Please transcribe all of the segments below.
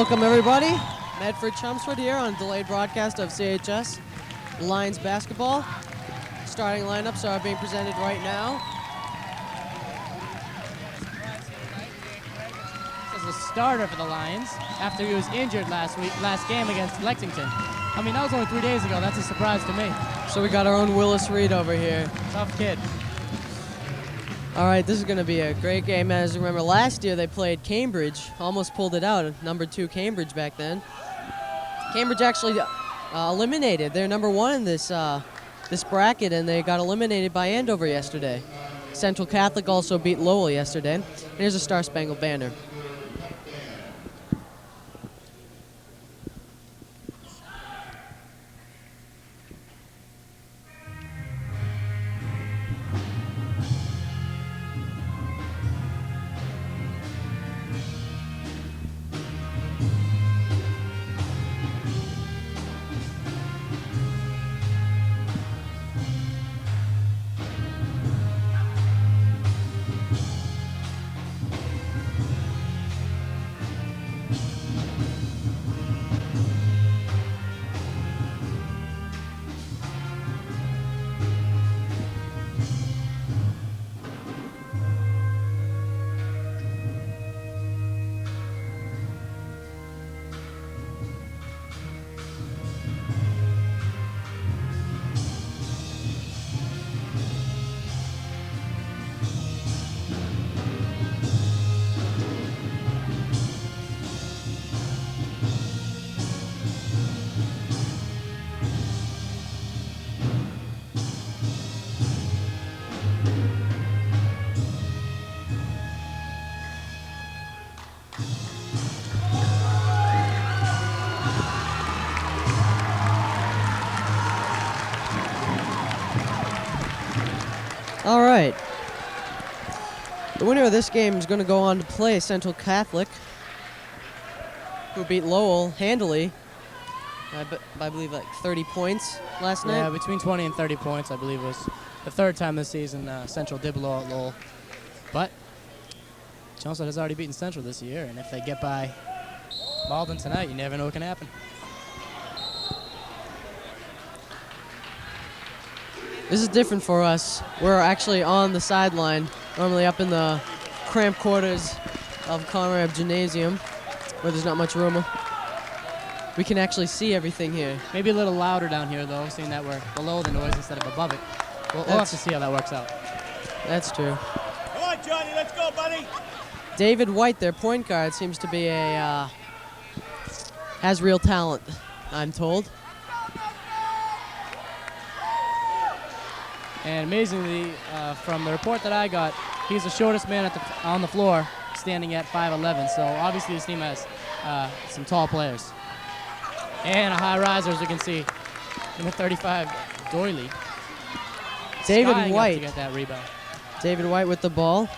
Welcome, everybody. Medford Chelmsford here on a delayed broadcast of CHS Lions basketball. Starting lineups are being presented right now. As a starter for the Lions after he was injured last game against Lexington. I mean, that was only 3 days ago. That's a surprise to me. So we got our own Willis Reed over here. Tough kid. All right, this is going to be a great game. As you remember, last year they played Cambridge, almost pulled it out, number 2 Cambridge back then. Cambridge actually eliminated. They're number 1 in this bracket, and they got eliminated by Andover yesterday. Central Catholic also beat Lowell yesterday. And here's a Star Spangled Banner. All right. The winner of this game is going to go on to play Central Catholic, who beat Lowell handily, I believe like 30 points last night. Yeah, between 20 and 30 points, I believe, was the third time this season Central did blow out Lowell. But Chelmsford has already beaten Central this year, and if they get by Malden tonight, you never know what can happen. This is different for us. We're actually on the sideline, normally up in the cramped quarters of Conrad Gymnasium, where there's not much room. We can actually see everything here. Maybe a little louder down here, though, seeing that we're below the noise instead of above it. We'll have to see how that works out. That's true. Come on, Johnny, let's go, buddy. David White, their point guard, seems to be has real talent, I'm told. And amazingly, from the report that I got, he's the shortest man on the floor, standing at 5'11". So obviously this team has some tall players. And a high riser, as you can see, number 35, Doyley. David White to get that rebound. David White with the ball.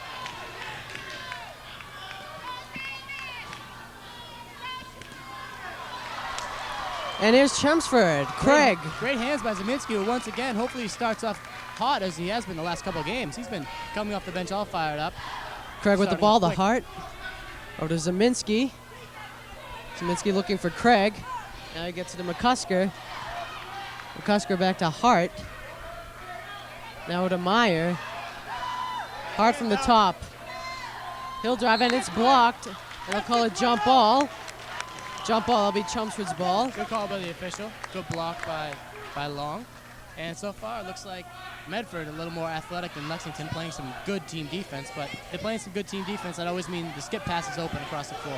And here's Chelmsford. Craig. Great hands by Zeminski, who once again, hopefully he starts off hot as he has been the last couple of games. He's been coming off the bench all fired up. Craig with the ball, the Hart. Over to Zeminski. Zeminski looking for Craig. Now he gets it to McCusker. McCusker back to Hart. Now to Meyer. Hart from the top. He'll drive and it's blocked. And they'll call it jump ball. Jump ball, that'll be Chelmsford's ball. Good call by the official. Good block by Long. And so far, it looks like Medford a little more athletic than Lexington, playing some good team defense. But they're playing some good team defense. That always means the skip pass is open across the floor.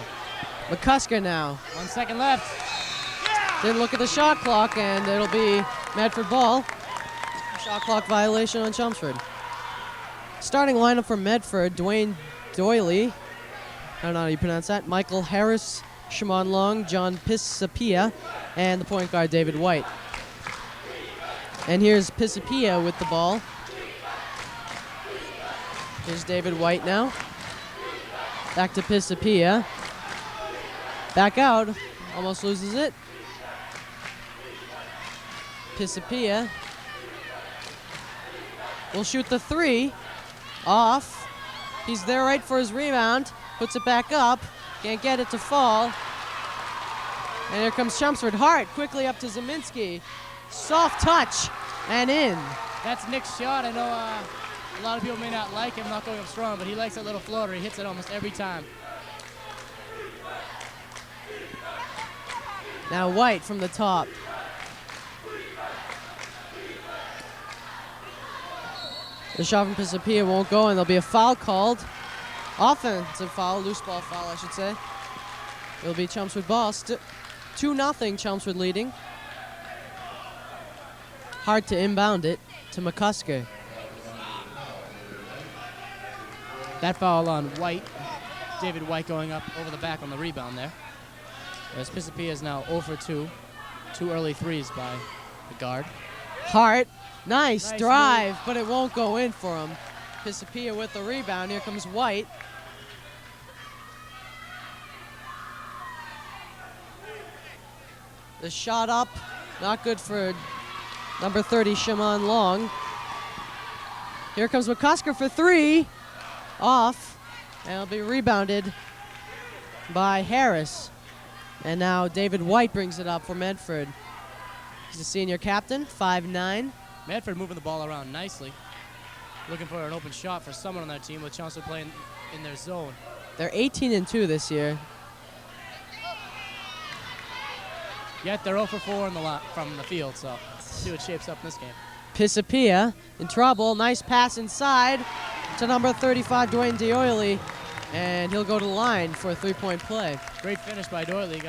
McCusker now. 1 second left. Didn't look at the shot clock, and it'll be Medford ball. Shot clock violation on Chelmsford. Starting lineup for Medford, Dwayne Doyley. I don't know how you pronounce that. Michael Harris, Shimon Long, John Pisapia, and the point guard, David White. And here's Pisapia with the ball. Here's David White now. Back to Pisapia. Back out. Almost loses it. Pisapia will shoot the 3. Off. He's there right for his rebound. Puts it back up. Can't get it to fall. And here comes Chelmsford. Hart quickly up to Zeminski. Soft touch and in. That's Nick's shot. I know a lot of people may not like him not going up strong, but he likes that little floater. He hits it almost every time. Now White from the top. The shot from Pisapia won't go, and there'll be a foul called. Offensive foul, loose ball foul, I should say. It'll be Chelmsford ball. 2-0, Chelmsford leading. Hard to inbound it to McCusker. That foul on White. David White going up over the back on the rebound there. As Pisapia is now 0 for 2. 2 early threes by the guard. Hart, nice drive, move. but it won't go in for him. Pisapia with the rebound. Here comes White. The shot up, not good for number 30, Shimon Long. Here comes McCusker for 3. Off, and it'll be rebounded by Harris. And now David White brings it up for Medford. He's the senior captain, 5'9". Medford moving the ball around nicely. Looking for an open shot for someone on that team with Chelmsford playing in their zone. They're 18-2 this year. Yet they're 0 for 4 from the field, so see what shapes up in this game. Pisapia in trouble. Nice pass inside to number 35, Dwayne D'Oily. And he'll go to the line for a 3-point play. Great finish by Doyley.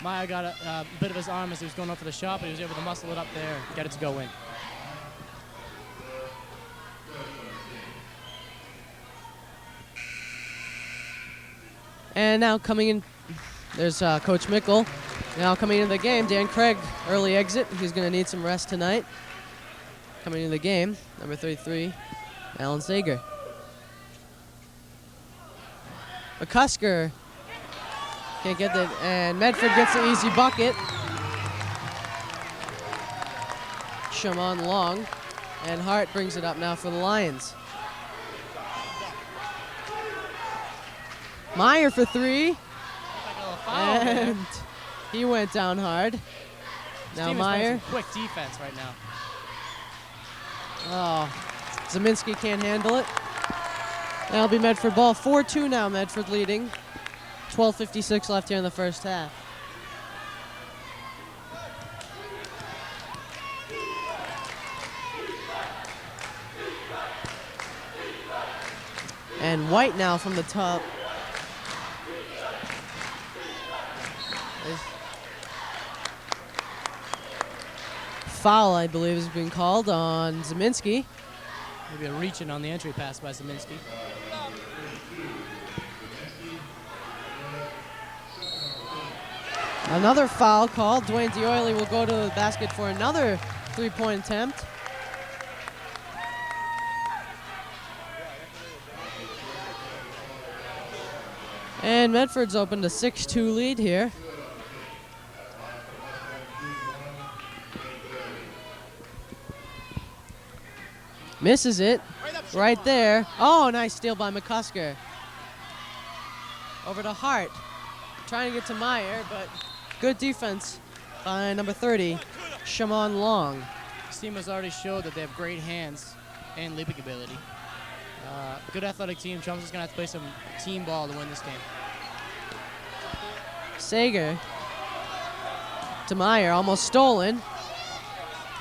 Meyer got a bit of his arm as he was going up for the shot, but he was able to muscle it up there and get it to go in. And now coming in, there's Coach Mickle. Now coming into the game, Dan Craig, early exit. He's going to need some rest tonight. Coming into the game, number 33, Alan Sager. McCusker can't get it, and Medford gets the easy bucket. Shimon Long, and Hart brings it up now for the Lions. Meyer for 3, and he went down hard. Now Meyer. Quick defense right now. Oh, Zeminski can't handle it. That'll be Medford ball. 4-2 now, Medford leading. 12:56 left here in the first half. And White now from the top. Foul, I believe, is being called on Zeminski. Maybe a reaching on the entry pass by Zeminski. Another foul called. Dwayne D'Oily will go to the basket for another 3-point attempt. And Medford's opened a 6-2 lead here. Misses it right there. Oh, nice steal by McCusker. Over to Hart. Trying to get to Meyer, but good defense by number 30, Shimon Long. This team has already showed that they have great hands and leaping ability. Good athletic team. Chelmsford's going to have to play some team ball to win this game. Sager to Meyer, almost stolen.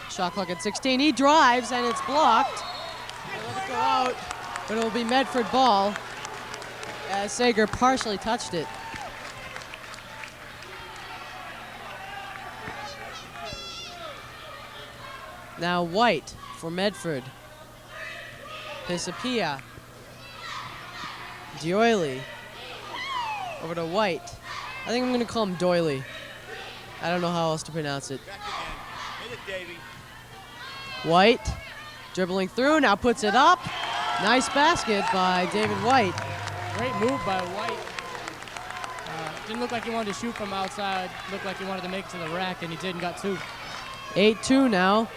Shot clock at 16. He drives, and it's blocked. They let it go out, but it will be Medford ball as Sager partially touched it. Now White for Medford. Pisapia. D'Oily. Over to White. I think I'm going to call him Doily. I don't know how else to pronounce it. Hit it, Davey. White dribbling through, now puts it up. Nice basket by David White. Great move by White. Didn't look like he wanted to shoot from outside. Looked like he wanted to make it to the rack, and he did and got 2. 8-2 now.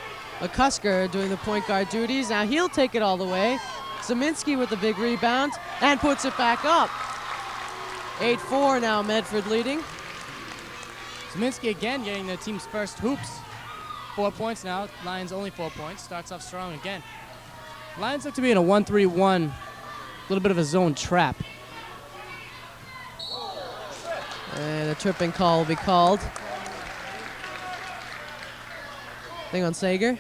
McCusker doing the point guard duties. Now he'll take it all the way. Zeminski with the big rebound and puts it back up. 8-4 now, Medford leading. Zeminski again getting the team's first hoops. 4 points now. Lions only 4 points. Starts off strong again. Lions look to be in a 1-3-1, a little bit of a zone trap. And a tripping call will be called. Thing on Sager.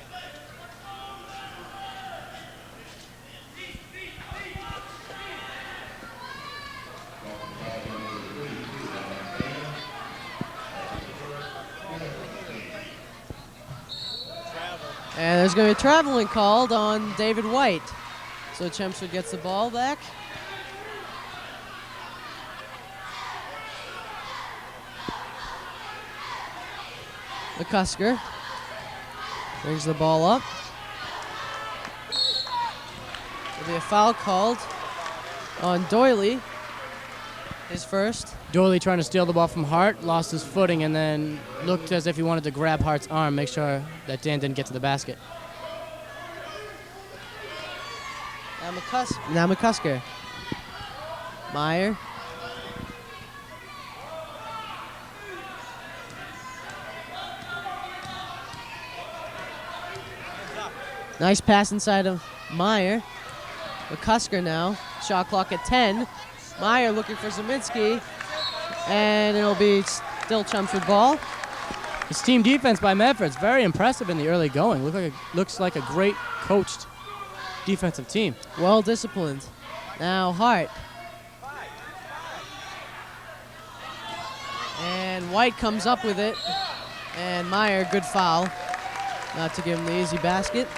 And there's going to be a traveling called on David White. So Chelmsford gets the ball back. McCusker brings the ball up. There'll be a foul called on Doyley, his first. Doyley trying to steal the ball from Hart, lost his footing, and then looked as if he wanted to grab Hart's arm, make sure that Dan didn't get to the basket. Now McCusker. Meyer. Nice pass inside of Meyer. McCusker now. Shot clock at 10. Meyer looking for Zeminski. And it'll be still Chelmsford ball. This team defense by Medford is very impressive in the early going. Looks like a great coached defensive team. Well disciplined. Now Hart. And White comes up with it. And Meyer, good foul. Not to give him the easy basket.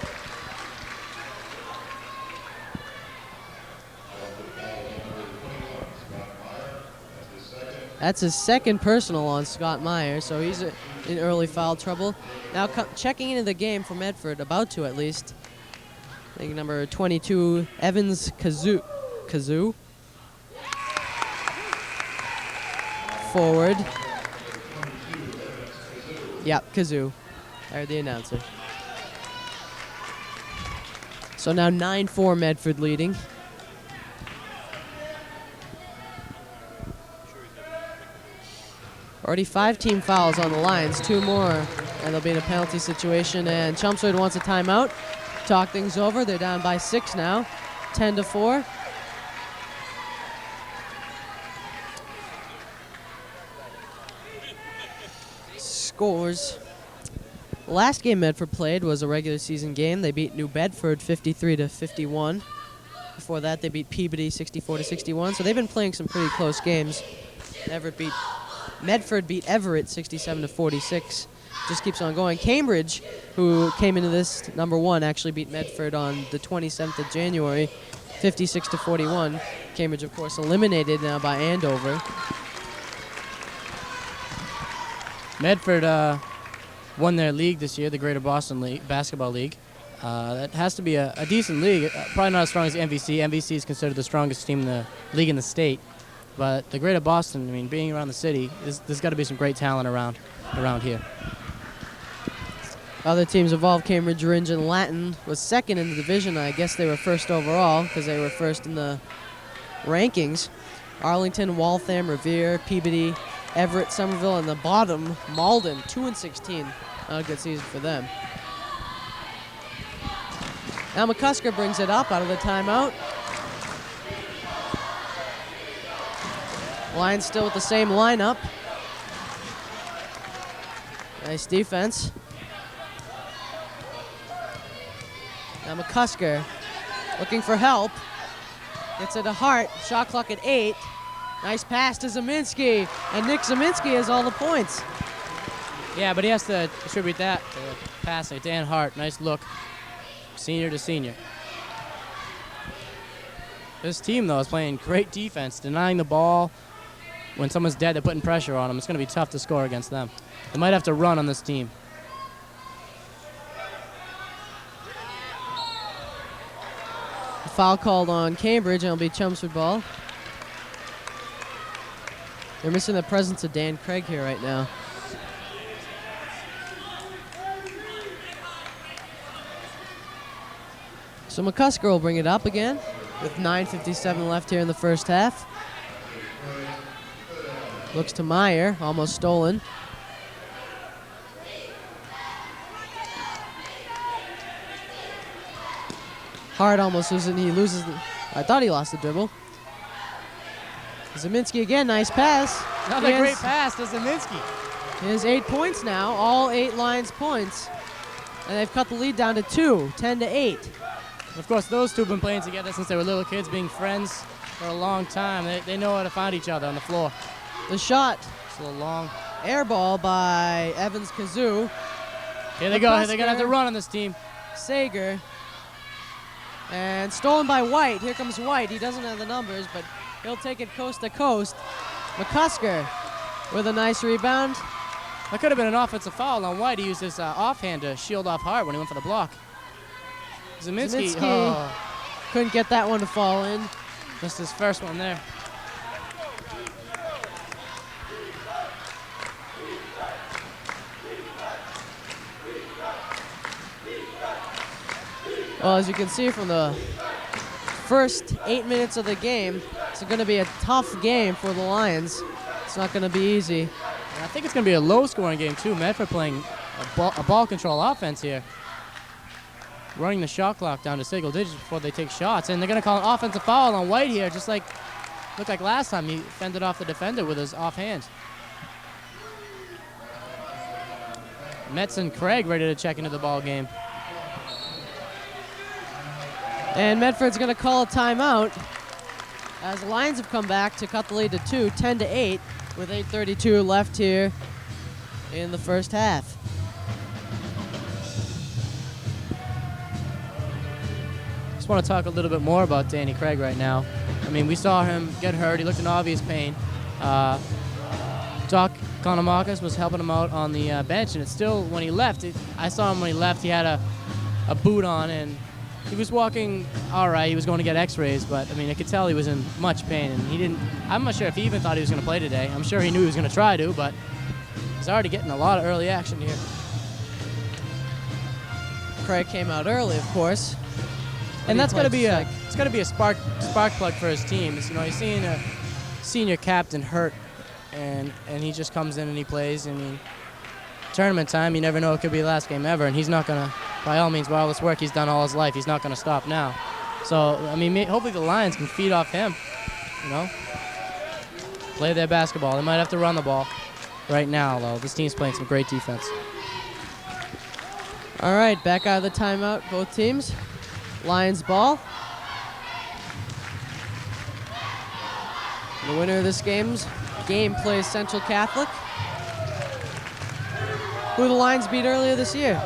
That's his second personal on Scott Meyer, so he's in early foul trouble. Now checking into the game for Medford, about to at least. I think number 22, Evans Kazoo. Forward. Yeah, Kazoo. I heard the announcer. So now 9-4 Medford leading. Already 5 team fouls on the Lions, 2 more, and they'll be in a penalty situation. And Chelmsford wants a timeout. Talk things over. They're down by 6 now, 10-4. Scores. The last game Medford played was a regular season game. They beat New Bedford 53-51. Before that, they beat Peabody 64-61. So they've been playing some pretty close games. Medford beat Everett 67-46. Just keeps on going. Cambridge, who came into this number 1, actually beat Medford on the 27th of January, 56-41. Cambridge, of course, eliminated now by Andover. Medford won their league this year, the Greater Boston League, Basketball League. That has to be a decent league. Probably not as strong as MVC. MVC is considered the strongest team in the league in the state. But the Greater Boston, I mean, being around the city, there's got to be some great talent around here. Other teams involved, Cambridge, Ringe, and Latin was second in the division. I guess they were first overall because they were first in the rankings. Arlington, Waltham, Revere, Peabody, Everett, Somerville, and the bottom, Malden, 2-16. Not a good season for them. Now McCusker brings it up out of the timeout. Lions still with the same lineup. Nice defense. Now McCusker looking for help. Gets it to Hart. Shot clock at 8. Nice pass to Zeminski. And Nick Zeminski has all the points. Yeah, but he has to attribute that to passing. Dan Hart, nice look. Senior to senior. This team, though, is playing great defense, denying the ball. When someone's dead, they're putting pressure on them. It's going to be tough to score against them. They might have to run on this team. A foul called on Cambridge, and it'll be Chelmsford ball. They're missing the presence of Dan Craig here right now. So McCusker will bring it up again with 9:57 left here in the first half. Looks to Meyer, almost stolen. Hart almost loses. He loses. I thought he lost the dribble. Zeminski again, nice pass. Another great pass to Zeminski. He has 8 points now, all 8 Lions points. And they've cut the lead down to 2, 10-8. Of course, those two have been playing together since they were little kids, being friends for a long time. They know how to find each other on the floor. The shot. It's a little long. Air ball by Evans Kazoo. Here they go. They're going to have to run on this team. Sager. And stolen by White. Here comes White. He doesn't have the numbers, but he'll take it coast to coast. McCusker with a nice rebound. That could have been an offensive foul on White. He used his offhand to shield off Hart when he went for the block. Zeminski couldn't get that one to fall in. Just his first one there. Well, as you can see from the first 8 minutes of the game, it's going to be a tough game for the Lions. It's not going to be easy. And I think it's going to be a low-scoring game, too. Medford playing a ball control offense here. Running the shot clock down to single digits before they take shots. And they're going to call an offensive foul on White here, just like looked like last time he fended off the defender with his offhand. Metz and Craig ready to check into the ball game. And Medford's going to call a timeout as the Lions have come back to cut the lead to 2, 10-8, with 8:32 left here in the first half. Just want to talk a little bit more about Danny Craig right now. I mean, we saw him get hurt. He looked in obvious pain. Doc Konomakis was helping him out on the bench, and it's still, when he left, I saw him when he left, he had a boot on, and he was walking all right. He was going to get x-rays, but I mean, I could tell he was in much pain, and he didn't, I'm not sure if he even thought he was going to play today. I'm sure he knew he was going to try to, but he's already getting a lot of early action here. Craig came out early, of course. And that's got to be it's got to be a spark plug for his team. It's, you know, he's seeing a senior captain hurt, and he just comes in and he plays. I mean, tournament time, you never know, it could be the last game ever, and he's not going to, by all means, by all this work he's done all his life, he's not going to stop now. So, I mean, hopefully the Lions can feed off him, you know, play their basketball. They might have to run the ball right now, though. This team's playing some great defense. All right, back out of the timeout, both teams. Lions ball. The winner of this game plays Central Catholic, who the Lions beat earlier this year.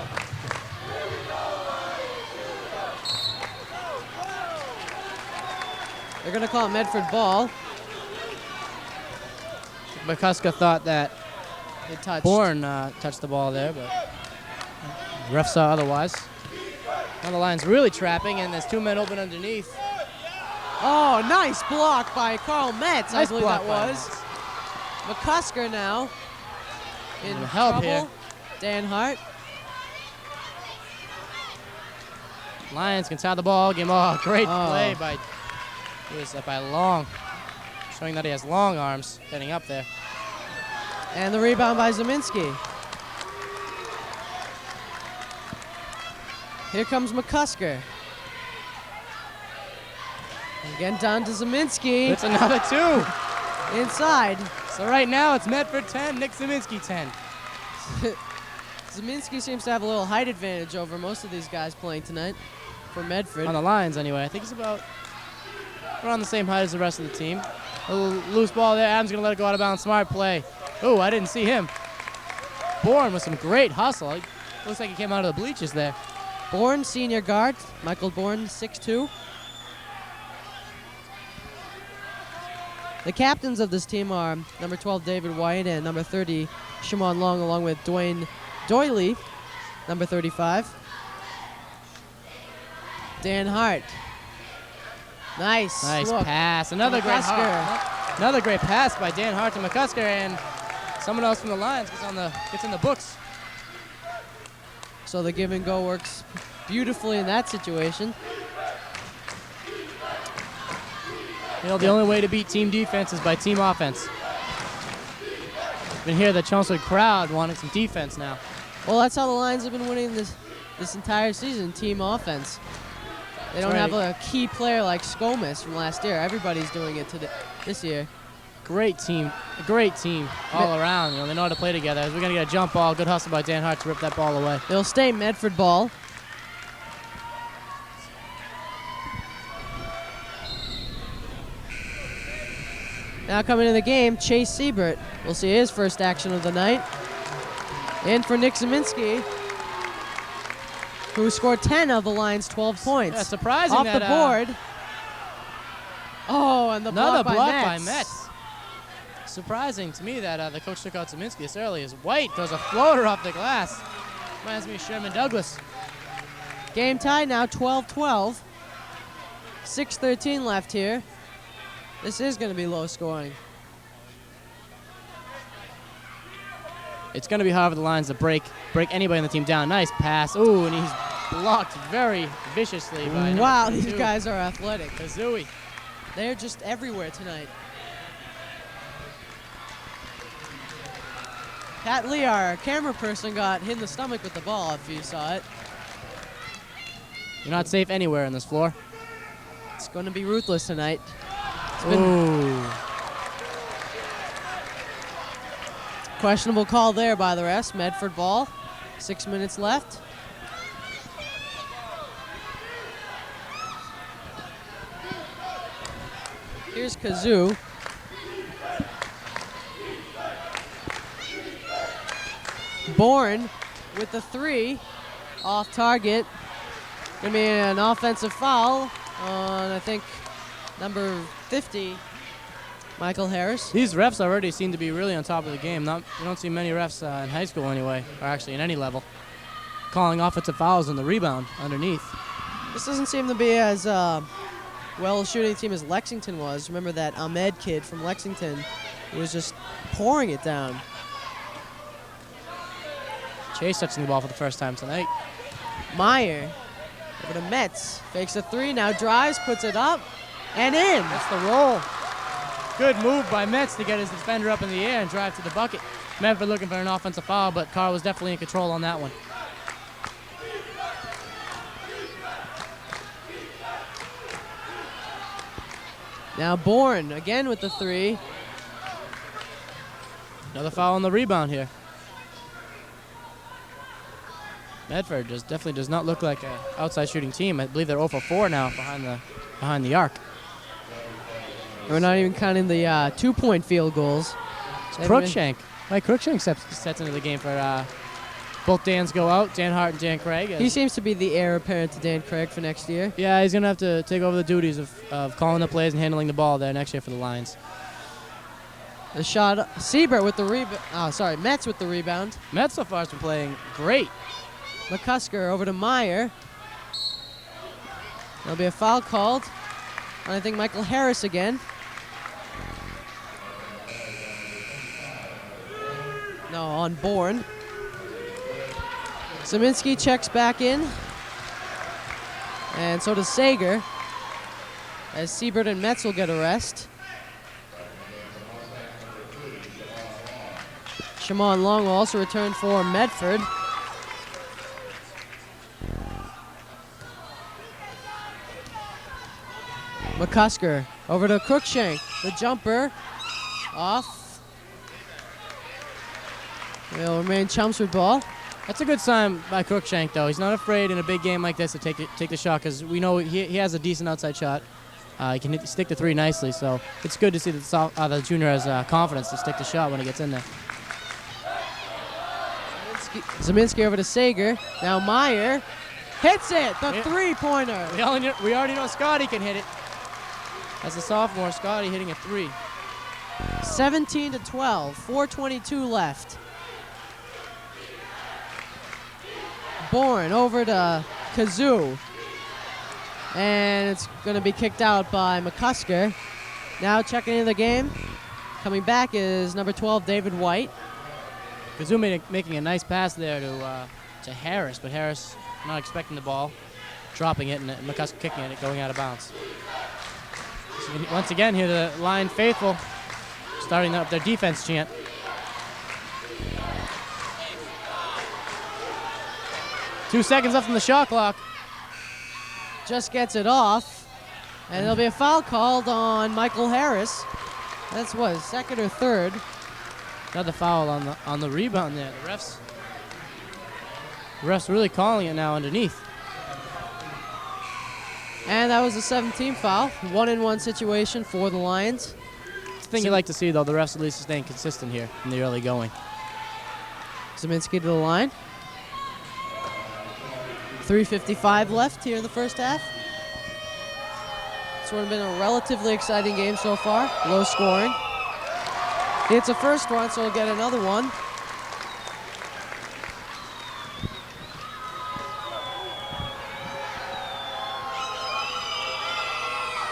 They're going to call it Medford ball. McCusker thought that Bourne touched the ball there, but the ref saw otherwise. Now the Lions really trapping, and there's two men open underneath. Oh, nice block by Carl Metz, Nice I believe block that by was. McCusker now in help trouble. here. Dan Hart. Lions can tie the ball game. Oh, great play by Long, showing that he has long arms getting up there. And the rebound by Zeminski. Here comes McCusker. Again down to Zeminski. It's another two. Inside. So right now it's Medford 10, Nick Zeminski 10. Zeminski seems to have a little height advantage over most of these guys playing tonight for Medford. On the Lions anyway. I think he's about around the same height as the rest of the team. A little loose ball there. Adams going to let it go out of bounds. Smart play. Oh, I didn't see him. Bourne with some great hustle. He looks like he came out of the bleachers there. Bourne, senior guard. Michael Bourne, 6'2". The captains of this team are number 12, David White, and number 30, Shimon Long, along with Dwayne Doyley, number 35. Dan Hart. Nice look. Pass. Another great pass by Dan Hart to McCusker, and someone else from the Lions gets in the books. So the give and go works beautifully in that situation. You know, the only way to beat team defense is by team offense. You can hear the Chelmsford crowd wanting some defense now. Well, that's how the Lions have been winning this entire season, team offense. They don't have a key player like Skomas from last year. Everybody's doing it this year. Great team all around. You know, they know how to play together. As we're gonna get a jump ball, good hustle by Dan Hart to rip that ball away. It'll stay Medford ball. Now coming into the game, Chase Siebert. We'll see his first action of the night. In for Nick Zeminski, who scored 10 of the Lions' 12 points. Yeah, surprising off that, the board. Oh, and the another block by Metz. Surprising to me that the coach took out Zeminski this early. As White throws a floater off the glass. Reminds me of Sherman Douglas. Game tie now, 12-12. 6:13 left here. This is going to be low scoring. It's going to be hard for the Lions to break anybody on the team down. Nice pass. Ooh, and he's blocked very viciously by Wow, number these 22. guys are athletic. Kazooie. They're just everywhere tonight. Pat Lee, our camera person, got hit in the stomach with the ball, if you saw it. You're not safe anywhere on this floor. It's going to be ruthless tonight. Ooh. Questionable call there by the rest. Medford ball. 6 minutes left. Here's Kazoo. Bourne with the 3. Off target. Gonna be an offensive foul on, I think, number 50, Michael Harris. These refs already seem to be really on top of the game. You don't see many refs in high school anyway, or actually in any level, calling offensive fouls on the rebound underneath. This doesn't seem to be as well a shooting team as Lexington was. Remember that Ahmed kid from Lexington who was just pouring it down. Chase touching the ball for the first time tonight. Meyer over to Metz. Fakes a 3, now drives, puts it up, and in. That's the roll. Good move by Metz to get his defender up in the air and drive to the bucket. Medford looking for an offensive foul, but Carr was definitely in control on that one. Now Bourne again with the 3. Another foul on the rebound here. Medford definitely does not look like an outside shooting team. I believe they're 0 for 4 now behind the arc. We're not even counting the 2-point field goals. Crookshank. Mike Crookshank sets into the game for both Dans go out, Dan Hart and Dan Craig. He seems to be the heir apparent to Dan Craig for next year. Yeah, he's going to have to take over the duties of calling the plays and handling the ball there next year for the Lions. The shot, Siebert with the rebound. Oh, sorry, Metz with the rebound. Metz so far has been playing great. McCusker over to Meyer. There'll be a foul called. And I think Michael Harris again. No, on Bourne. Zeminski checks back in. And so does Sager. As Siebert and Metz will get a rest. Shimon Long will also return for Medford. McCusker over to Crookshank. The jumper off. It'll remain Chelmsford ball. That's a good sign by Crookshank, though. He's not afraid in a big game like this to take the shot because we know he has a decent outside shot. He can stick the 3 nicely, so it's good to see that the junior has confidence to stick the shot when he gets in there. Zeminski over to Sager. Now Meyer hits it. The 3-pointer. We already know Scotty can hit it. As a sophomore, Scotty hitting a 3. 17-12. 4:22 left. Bourne over to Kazoo. And it's going to be kicked out by McCusker. Now checking into the game. Coming back is number 12, David White. Kazoo making a nice pass there to Harris, but Harris not expecting the ball, dropping it, and McCusker kicking it, going out of bounds. So once again, here the Lion faithful starting up their defense chant. Two seconds left on the shot clock. just gets it off. And there'll be a foul called on Michael Harris. That's what, his second or third. Another foul on the rebound there. The refs really calling it now underneath. And that was a 17th foul. 1-and-1 situation for the Lions. It's the thing you like to see, though. The refs at least are staying consistent here in the early going. Zeminski to the line. 3:55 left here in the first half. It's been a relatively exciting game so far. Low scoring. It's a first one, so we'll get another one.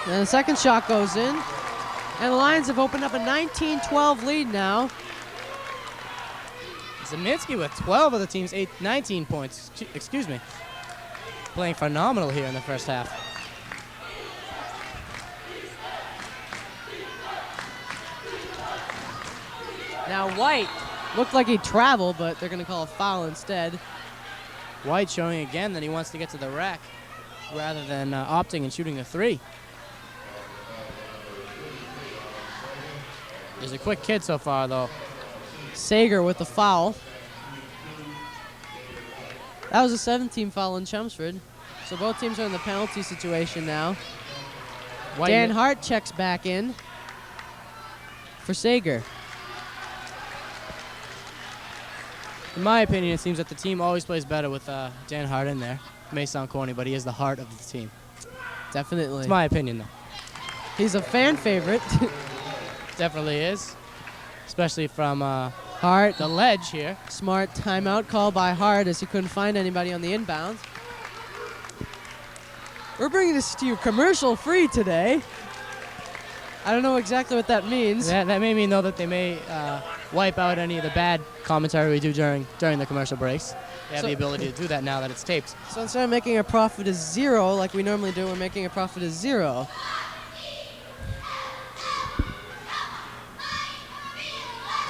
And the second shot goes in. And the Lions have opened up a 19-12 lead now. Zeminski with 12 of the team's 19 points. Excuse me. Playing phenomenal here in the first half. Now White looked like he traveled, but they're going to call a foul instead. White showing again that he wants to get to the rack rather than opting and shooting a three. He's a quick kid so far, though. Sager with the foul. That was a 17 foul in Chelmsford. So both teams are in the penalty situation now. Dan Hart checks back in for Sager. In my opinion, it seems that the team always plays better with Dan Hart in there. It may sound corny, but he is the heart of the team. Definitely. It's my opinion, though. He's a fan favorite. Definitely is, especially from Hart, the ledge here. Smart timeout call by Hart as he couldn't find anybody on the inbound. We're bringing this to you commercial free today. I don't know exactly what that means. That may mean, though, that they may wipe out any of the bad commentary we do during the commercial breaks. They have the ability to do that now that it's taped. So instead of making a profit of 0 like we normally do, we're making a profit of 0.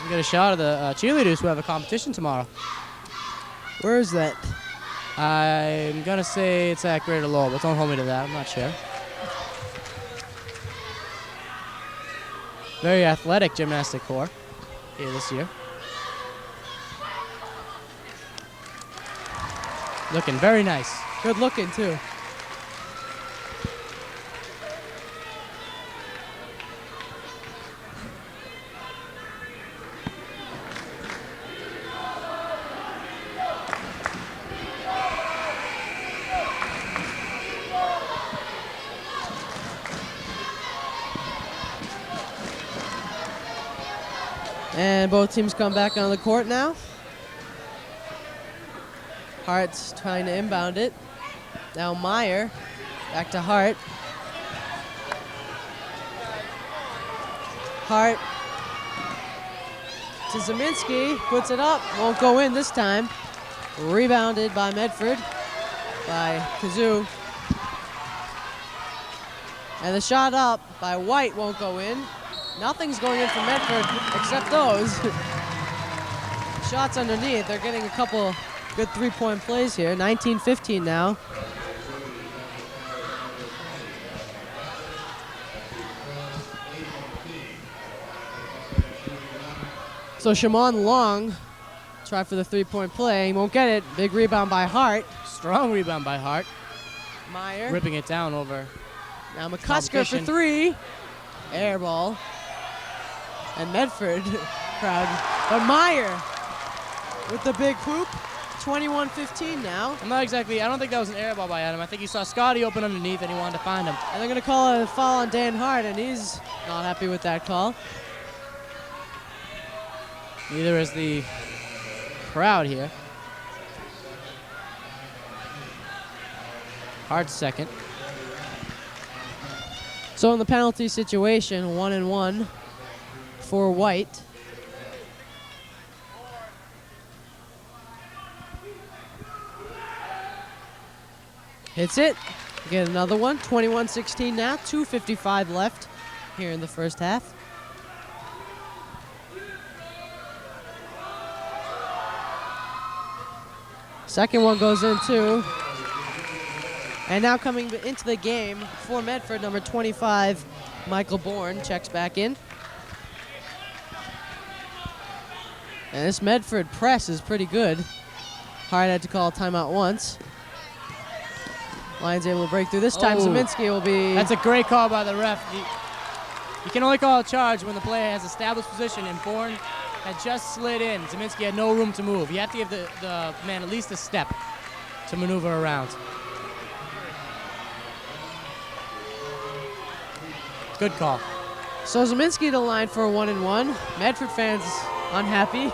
We get a shot of the cheerleaders who have a competition tomorrow. Where is that? I'm going to say it's at Greater Lowell, but don't hold me to that. I'm not sure. Very athletic gymnastic corps here this year. Looking very nice. Good looking, too. And both teams come back on the court now. Hart's trying to inbound it. Now Meyer, back to Hart. Hart to Zeminski, puts it up, won't go in this time. Rebounded by Medford, by Kazoo. And the shot up by White won't go in. Nothing's going in for Medford except those. Shots underneath. They're getting a couple good three-point plays here. 19-15 now. So Shimon Long try for the three-point play. He won't get it. Big rebound by Hart. Strong rebound by Hart. Meyer. Ripping it down over. Now McCusker for three. Air ball. And Medford crowd. But Meyer with the big hoop. 21-15 now. I don't think that was an air ball by Adam. I think he saw Scotty open underneath and he wanted to find him. And they're going to call a foul on Dan Hart, and he's not happy with that call. Neither is the crowd here. Hart's second. So in the penalty situation, 1-1 for White. Hits it. Get another one. 21-16 now. 2:55 left here in the first half. Second one goes in too. And now coming into the game for Medford, number 25, Michael Bourne checks back in. And this Medford press is pretty good. Hart had to call a timeout once. Lions able to break through. This time, Zeminski will be... That's a great call by the ref. You can only call a charge when the player has established position, and Bourne had just slid in. Zeminski had no room to move. You have to give the man at least a step to maneuver around. Good call. So Zeminski to the line for a 1-and-1. Medford fans unhappy.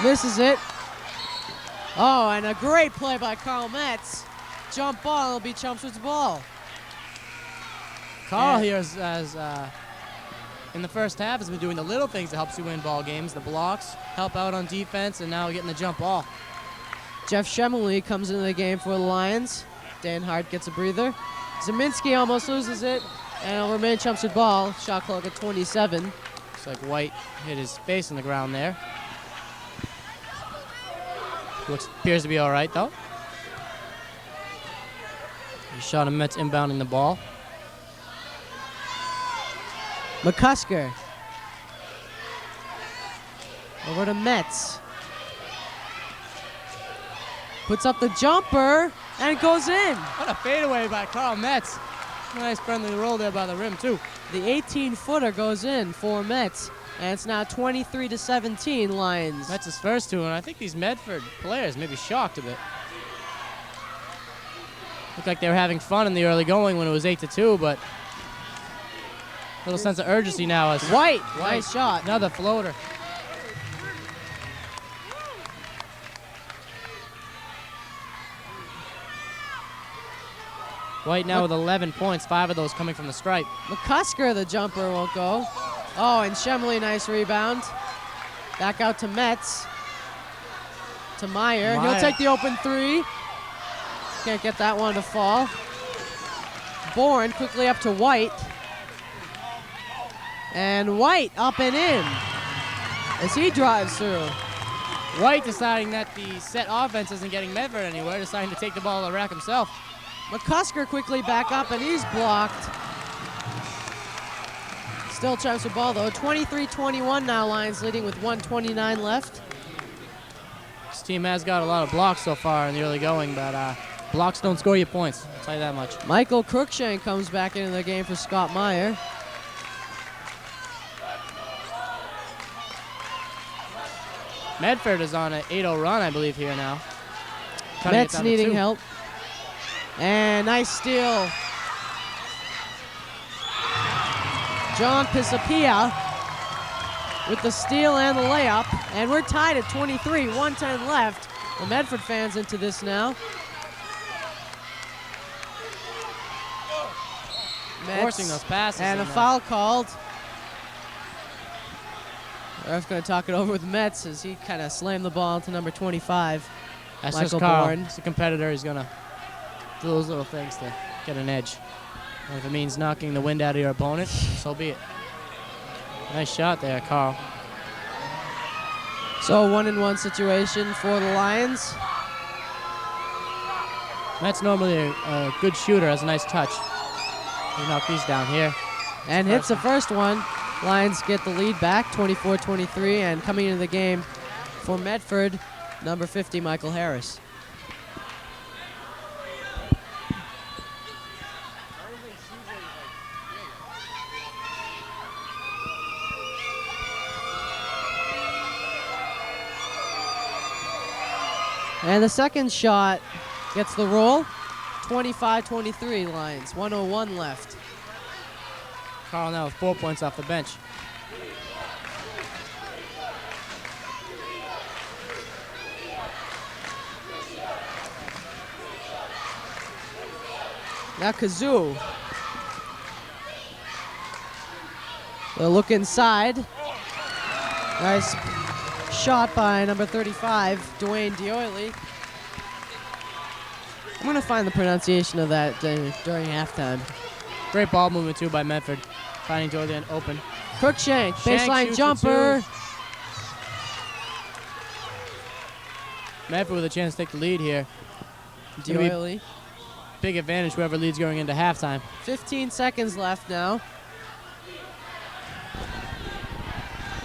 Misses it. Oh, and a great play by Carl Metz. Jump ball, it'll be Chelmsford's ball. Carl here in the first half has been doing the little things that helps you win ball games. The blocks, help out on defense, and now getting the jump ball. Jeff Shemeley comes into the game for the Lions. Dan Hart gets a breather. Zeminski almost loses it, and it'll remain Chelmsford ball. Shot clock at 27. Looks like White hit his face on the ground there. Appears to be all right, though. He shot him Metz inbounding the ball. McCusker. Over to Metz. Puts up the jumper, and it goes in. What a fadeaway by Carl Metz. Nice friendly roll there by the rim, too. The 18-footer goes in for Metz, and it's now 23-17 Lions. Metz's first two, and I think these Medford players may be shocked a bit. Looked like they were having fun in the early going when it was 8-2, but a little sense of urgency now. As White, nice shot. Another floater. White now with 11 points, 5 of those coming from the stripe. McCusker, the jumper won't go. Oh, and Shemeley, nice rebound. Back out to Metz. To Meyer. He'll take the open three. Can't get that one to fall. Bourne quickly up to White. And White up and in as he drives through. White deciding that the set offense isn't getting Medford anywhere, deciding to take the ball to the rack himself. McCusker quickly back up, and he's blocked. Still Chelmsford ball, though. 23-21 now, Lions leading with 1:29 left. This team has got a lot of blocks so far in the early going, but blocks don't score you points. I'll tell you that much. Michael Cruikshank comes back into the game for Scott Meyer. Medford is on an 8-0 run, I believe, here now. Metz needing help. And nice steal. John Pisapia with the steal and the layup. And we're tied at 23, 1:10 left. The Medford fans into this now. Forcing those passes. And a foul called. The ref's going to talk it over with Metz as he kind of slammed the ball into number 25. That's Michael just Carl. Bourne. He's a competitor. He's going to do those little things to get an edge. And if it means knocking the wind out of your opponent, so be it. Nice shot there, Carl. So a 1-and-1 situation for the Lions. Metz normally a good shooter, has a nice touch. He knocked these down here. And hits the first one. Lions get the lead back, 24-23, and coming into the game for Medford, number 50, Michael Harris. And the second shot gets the roll, 25-23 Lions, 1:01 left. Carl now with 4 points off the bench. Now Kazoo. They'll look inside. Nice shot by number 35, Dwayne D'Oily. I'm going to find the pronunciation of that during halftime. Great ball movement, too, by Medford. Finding Jordan open. Cruikshank, baseline jumper. Medford with a chance to take the lead here. Gonna be D'Oily. big advantage whoever leads going into halftime. 15 seconds left now.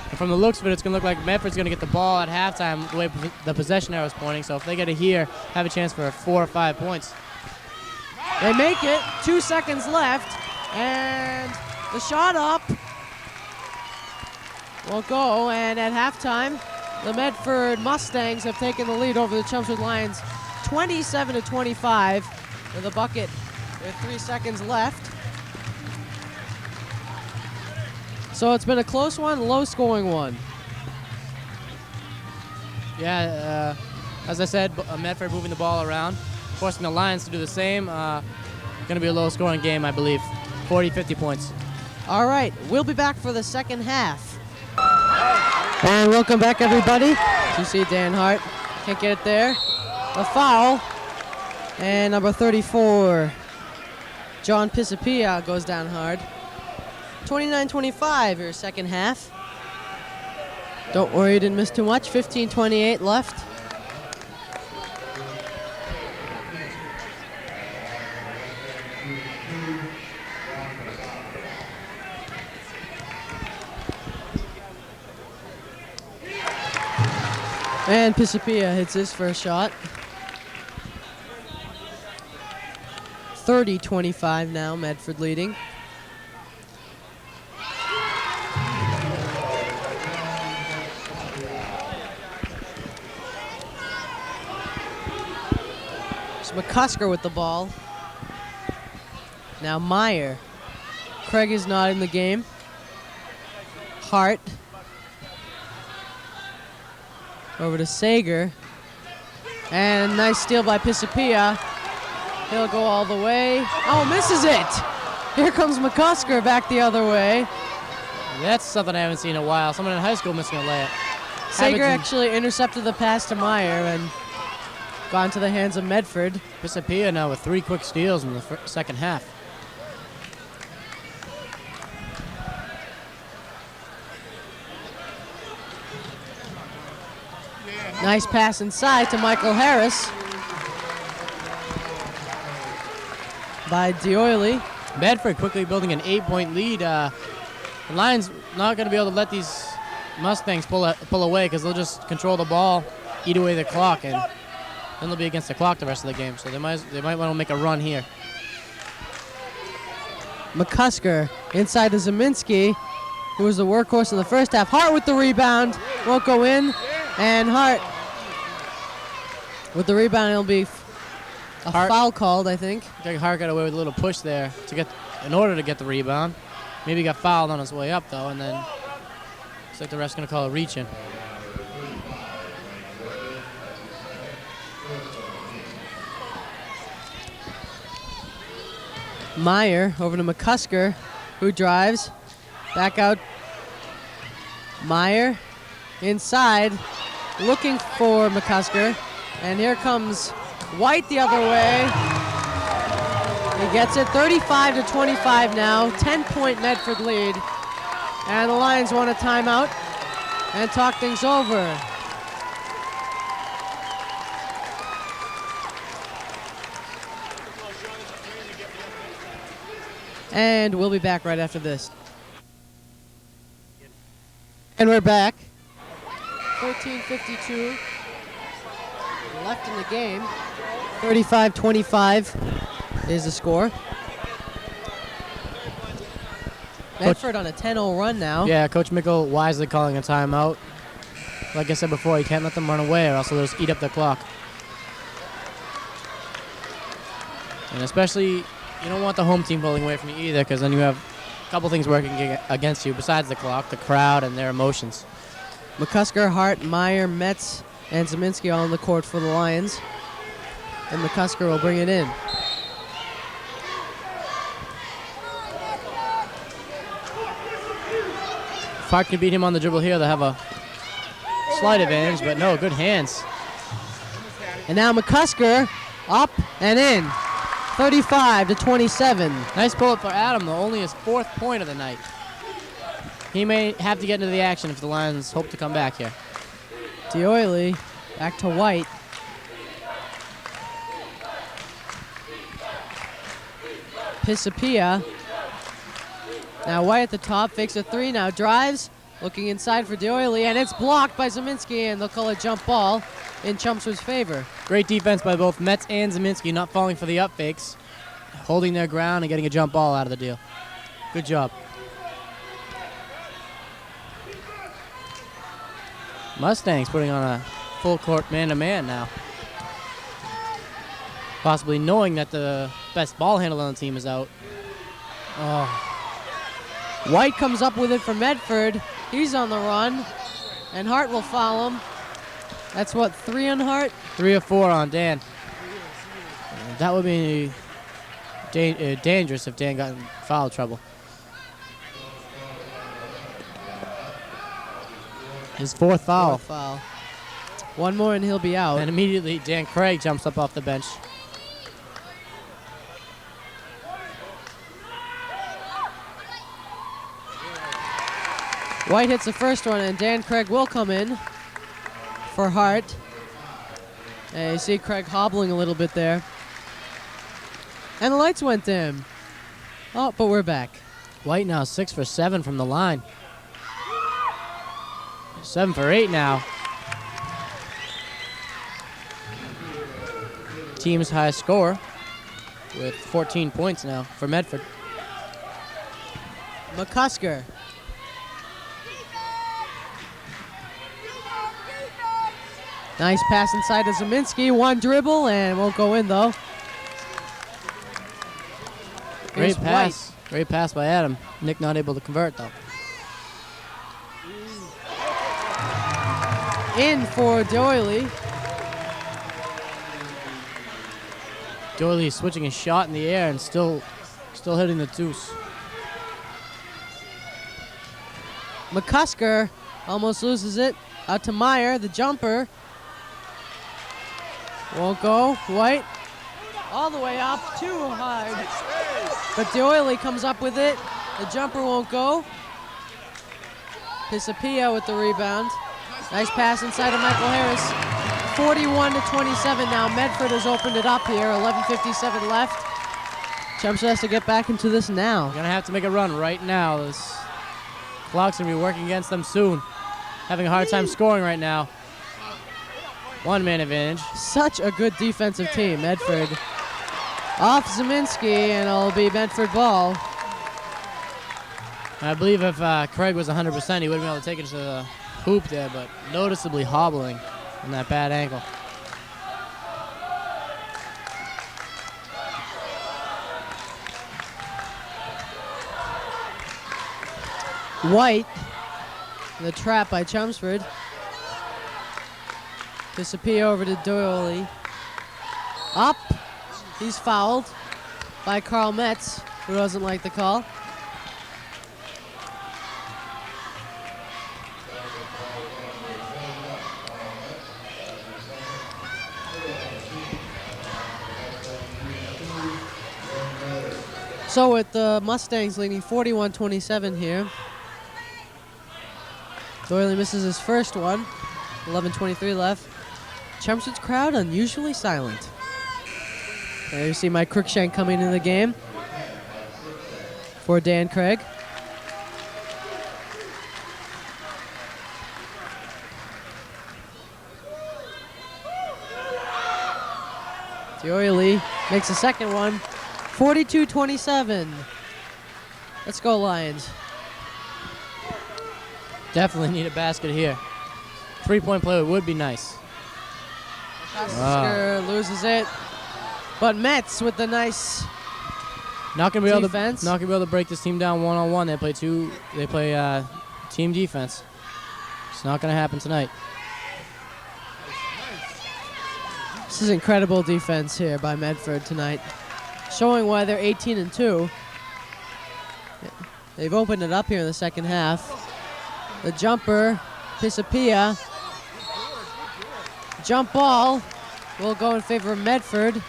And from the looks of it, it's going to look like Medford's going to get the ball at halftime the way the possession arrow is pointing. So if they get it here, have a chance for 4 or 5 points. They make it. 2 seconds left. And the shot up won't go. And at halftime, the Medford Mustangs have taken the lead over the Chelmsford Lions 27-25 with a bucket with 3 seconds left. So it's been a close one, low-scoring one. Yeah, as I said, Medford moving the ball around, forcing the Lions to do the same. Going to be a low-scoring game, I believe. 40-50 points. All right, we'll be back for the second half. And welcome back, everybody. You see Dan Hart. Can't get it there. A foul. And number 34, John Pisapia, goes down hard. 29-25, your second half. Don't worry, you didn't miss too much. 15:28 left. And Pisapia hits his first shot. 30-25 now, Medford leading. McCusker with the ball. Now Meyer. Craig is not in the game. Hart. Over to Sager. And nice steal by Pisapia. He'll go all the way. Oh, misses it. Here comes McCusker back the other way. That's something I haven't seen in a while. Someone in high school missing a layup. Sager actually intercepted the pass to Meyer and gone to the hands of Medford. Pisapia now with 3 quick steals in the second half. Nice pass inside to Michael Harris by D'Oily. Medford quickly building an 8-point lead. The Lions not going to be able to let these Mustangs pull away because they'll just control the ball, eat away the clock, and then they'll be against the clock the rest of the game. So they might want to make a run here. McCusker inside to Zeminski, who was the workhorse in the first half. Hart with the rebound, won't go in, and Hart with the rebound. It'll be a foul called, I think. I think Hart got away with a little push there in order to get the rebound. Maybe he got fouled on his way up though, and then looks like the ref's going to call a reach in. Meyer over to McCusker, who drives. Back out. Meyer inside, looking for McCusker. And here comes White the other way. He gets it 35-25 now. 10-point Medford lead. And the Lions want a timeout and talk things over. And we'll be back right after this. And we're back. 13:52 left in the game. 35-25 is the score. Medford on a 10-0 run now. Yeah, Coach Mickle wisely calling a timeout. Like I said before, you can't let them run away or else they'll just eat up the clock. And especially, you don't want the home team pulling away from you either, because then you have a couple things working against you besides the clock, the crowd, and their emotions. McCusker, Hart, Meyer, Metz, and Zeminski all on the court for the Lions. And McCusker will bring it in. If Hart can beat him on the dribble here, they'll have a slight advantage, but no, good hands. And now McCusker up and in. 35-27. Nice pull-up for Adam, though, only his 4th point of the night. He may have to get into the action if the Lions hope to come back here. D'Oily back to White. Pisapia. Now White at the top, fakes a three, now drives, looking inside for D'Oily, and it's blocked by Zeminski, and they'll call a jump ball in Chelmsford's favor. Great defense by both Metz and Zeminski, not falling for the up fakes, holding their ground and getting a jump ball out of the deal. Good job. Mustangs putting on a full court man-to-man now. Possibly knowing that the best ball handler on the team is out. Oh. White comes up with it for Medford. He's on the run, and Hart will foul him. That's what, 3 on Hart? 3 or 4 on Dan. That would be dangerous if Dan got in foul trouble. His 4th foul. 4th foul. One more and he'll be out. And immediately Dan Craig jumps up off the bench. White hits the first one, and Dan Craig will come in for Hart. And you see Craig hobbling a little bit there. And the lights went dim. Oh, but we're back. White now 6 for 7 from the line. 7 for 8 now. Team's highest scorer with 14 points now for Medford. McCusker. Nice pass inside to Zeminski. One dribble and won't go in though. Great pass. Great pass by Adam. Nick not able to convert though. In for D'Oily. D'Oily switching his shot in the air and still hitting the deuce. McCusker almost loses it. Out to Meyer, the jumper. Won't go. White all the way up, too hard. But D'Oily comes up with it. The jumper won't go. Pisapia with the rebound. Nice pass inside of Michael Harris. 41-27 now. Medford has opened it up here. 11:57 left. Chelmsford has to get back into this now. Gonna have to make a run right now. This clock's gonna be working against them soon. Having a hard time scoring right now. 1-man advantage. Such a good defensive team, Medford. Off Zeminski, and it'll be Medford ball. I believe if Craig was 100%, he would have been able to take it to the hoop there, but noticeably hobbling on that bad ankle. White, the trap by Chelmsford. Pisapia over to D'Oily. Up. He's fouled by Carl Metz, who doesn't like the call. So with the Mustangs leading 41-27 here. D'Oily misses his first one. 11:23 left. Chelmsford's crowd unusually silent. There you see Mike Cruikshank coming into the game for Dan Craig. D'Oily makes the second one. 42-27. Let's go Lions. Definitely need a basket here. 3-point play would be nice. Oscar loses it. But Metz with the nice not gonna be defense. Not gonna be able to break this team down one-on-one. They play team defense. It's not gonna happen tonight. This is incredible defense here by Medford tonight, showing why they're 18-2. They've opened it up here in the second half. The jumper, Pisapia. Jump ball will go in favor of Medford.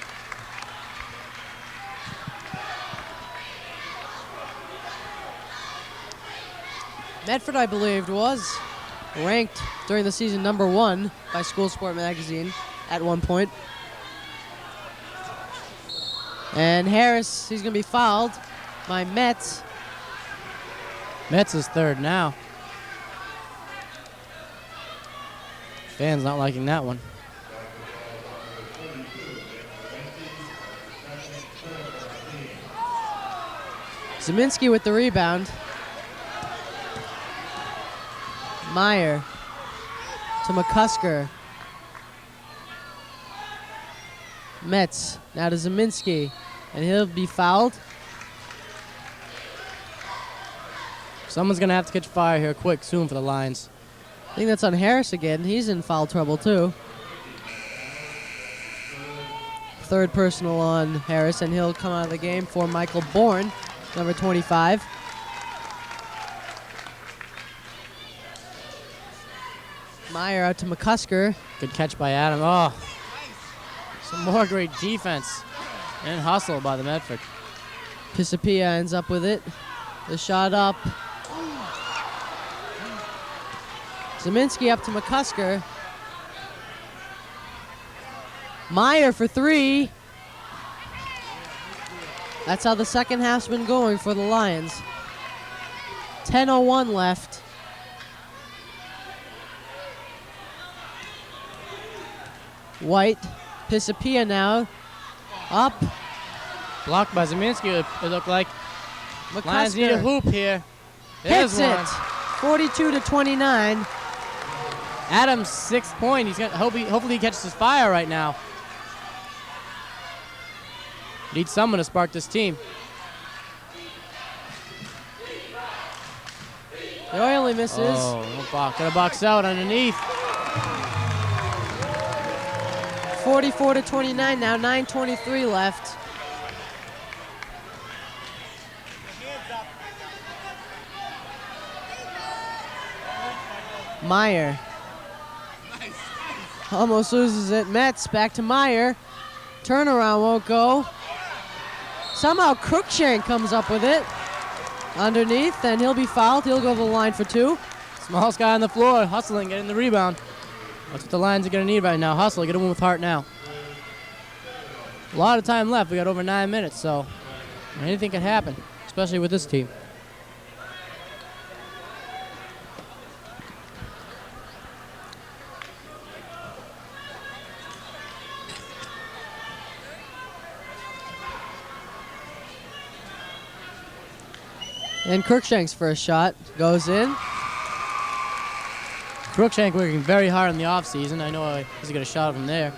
Medford, I believed, was ranked during the season #1 by School Sport Magazine at one point. And Harris, he's going to be fouled by Metz. Metz is third now. Fans not liking that one. Zeminski with the rebound. Meyer to McCusker. Metz now to Zeminski, and he'll be fouled. Someone's going to have to catch fire here quick soon for the Lions. I think that's on Harris again. He's in foul trouble too. Third personal on Harris, and he'll come out of the game for Michael Bourne, number 25. Meyer out to McCusker. Good catch by Adam. Oh, some more great defense and hustle by the Medford. Pisapia ends up with it. The shot up. Zeminski up to McCusker. Meyer for three. That's how the second half's been going for the Lions. 10:01 left. White, Pisapia now. Up. Blocked by Zeminski, it looked like. Lions need a McCusker hoop here. There's hits it. one. 42-29. Adams' sixth point. He's got. Hopefully he catches his fire right now. Needs someone to spark this team. The Oily misses. Oh, no box. Got a box out underneath. 44-29 now. 9:23 left. Meyer. Almost loses it. Metz back to Meyer. Turnaround won't go. Somehow Cruikshank comes up with it. Underneath, and he'll be fouled. He'll go to the line for two. Smallest guy on the floor, hustling, getting the rebound. That's what the Lions are going to need right now. Hustle, get a win with heart now. A lot of time left. We got over 9 minutes, so anything can happen, especially with this team. And Cruikshank's first shot goes in. Cruikshank working very hard in the offseason. I know he's got a shot from there.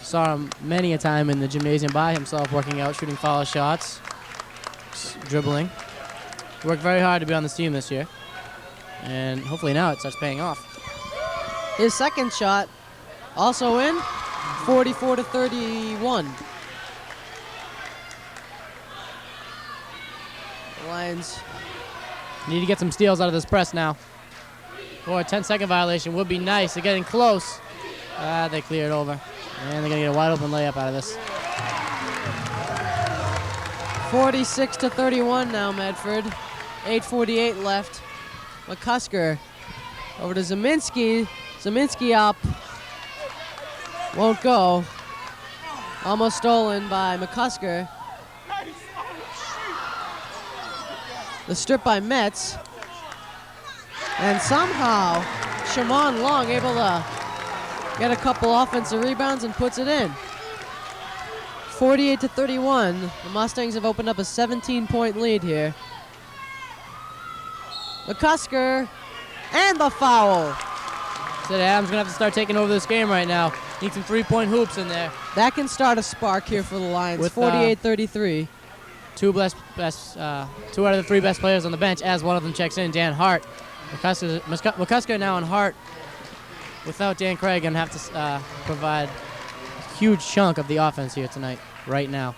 Saw him many a time in the gymnasium by himself, working out, shooting follow shots, dribbling. He worked very hard to be on this team this year. And hopefully now it starts paying off. His second shot also in. 44-31. The Lions need to get some steals out of this press now. Or a 10-second violation would be nice. They're getting close. They clear it over. And they're going to get a wide open layup out of this. 46-31 now, Medford. 8:48 left. McCusker over to Zeminski. Zeminski up. Won't go. Almost stolen by McCusker. The strip by Metz. And somehow, Shimon Long able to get a couple offensive rebounds and puts it in. 48-31. The Mustangs have opened up a 17-point lead here. McCusker and the foul. Said Adams going to have to start taking over this game right now. Need some three-point hoops in there. That can start a spark here for the Lions. With, 48-33. Two out of the three best players on the bench, as one of them checks in, Dan Hart. McCusker now on Hart. Without Dan Craig, going to have to provide a huge chunk of the offense here tonight, right now.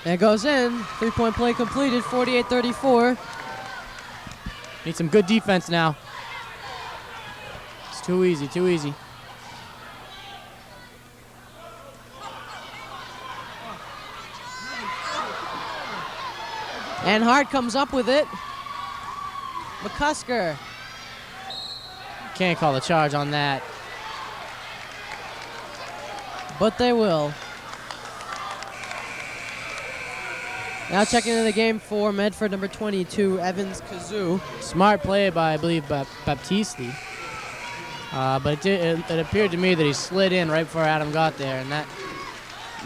And it goes in. Three-point play completed, 48-34. Need some good defense now. It's too easy, too easy. And Hart comes up with it. McCusker can't call a charge on that. But they will. Now checking into the game for Medford, number 22, Evans Kazoo. Smart play by, I believe, Baptisti. But it appeared to me that he slid in right before Adam got there, and that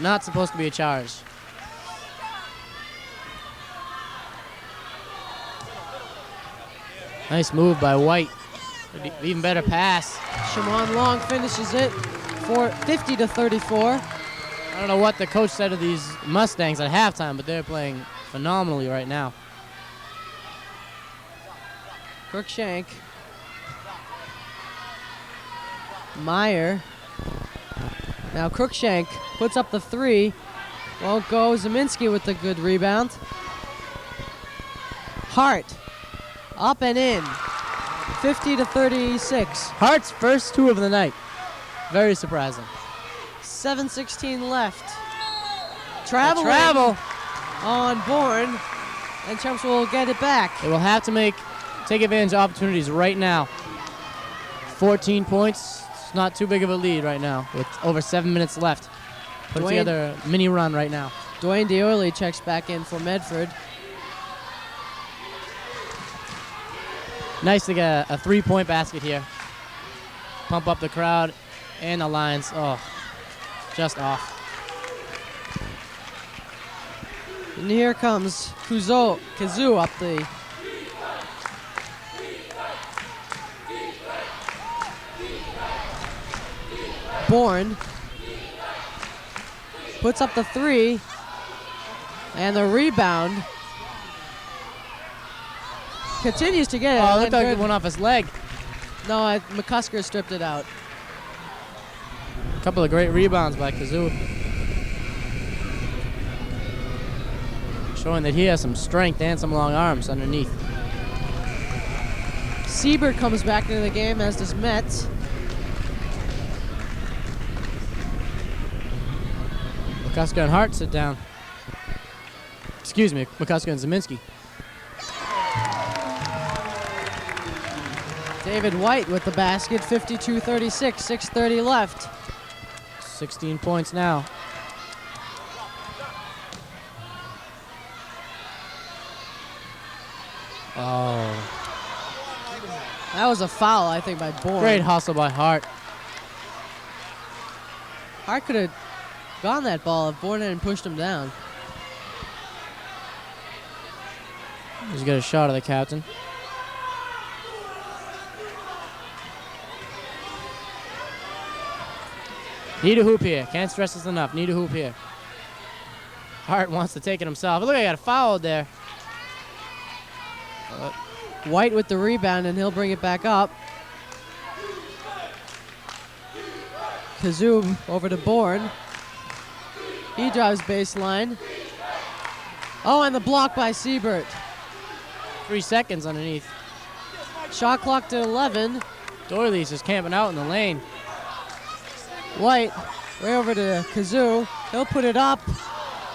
not supposed to be a charge. Nice move by White. Even better pass. Shimon Long finishes it for 50-34. I don't know what the coach said of these Mustangs at halftime, but they're playing phenomenally right now. Crookshank. Meyer. Now Crookshank puts up the three. Won't go. Zeminski with the good rebound. Hart. Up and in. 50-36. Hart's first two of the night. Very surprising. 7:16 left. Travel on Bourne, and Chumps will get it back. They will have to take advantage of opportunities right now. 14 points. It's not too big of a lead right now with over 7 minutes left. Put together a mini run right now. Dwayne Diorley checks back in for Medford. Nice to get a three-point basket here. Pump up the crowd and the Lions. Oh, just off. And here comes Kazoo up the. Bourne puts up the three, and the rebound continues to get it. Oh, it looked like it went off his leg. No, McCusker stripped it out. A couple of great rebounds by Kazoo. Showing that he has some strength and some long arms underneath. Siebert comes back into the game, as does Metz. McCusker and Hart sit down. Excuse me, McCusker and Zeminski. David White with the basket, 52-36, 6:30 left. 16 points now. Oh. That was a foul, I think, by Bourne. Great hustle by Hart. Hart could have gotten that ball if Bourne hadn't pushed him down. He's got a shot of the captain. Need a hoop here. Can't stress this enough. Need a hoop here. Hart wants to take it himself. Look, I got a foul there. White with the rebound, and he'll bring it back up. Kazoo over to Bourne. He drives baseline. Oh, and the block by Siebert. 3 seconds underneath. Shot clock to 11. Doyley's just camping out in the lane. White way over to Kazoo. He'll put it up.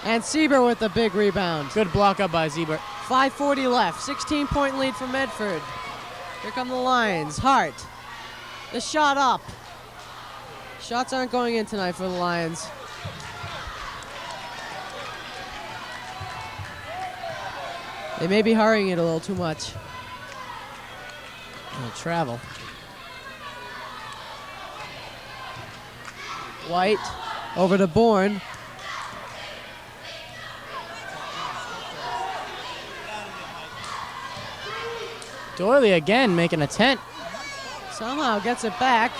And Siebert with the big rebound. Good block up by Siebert. 5:40 left. 16-point lead for Medford. Here come the Lions. Hart. The shot up. Shots aren't going in tonight for the Lions. They may be hurrying it a little too much. And travel. White over to Bourne. Doyley again making a tent. Somehow gets it back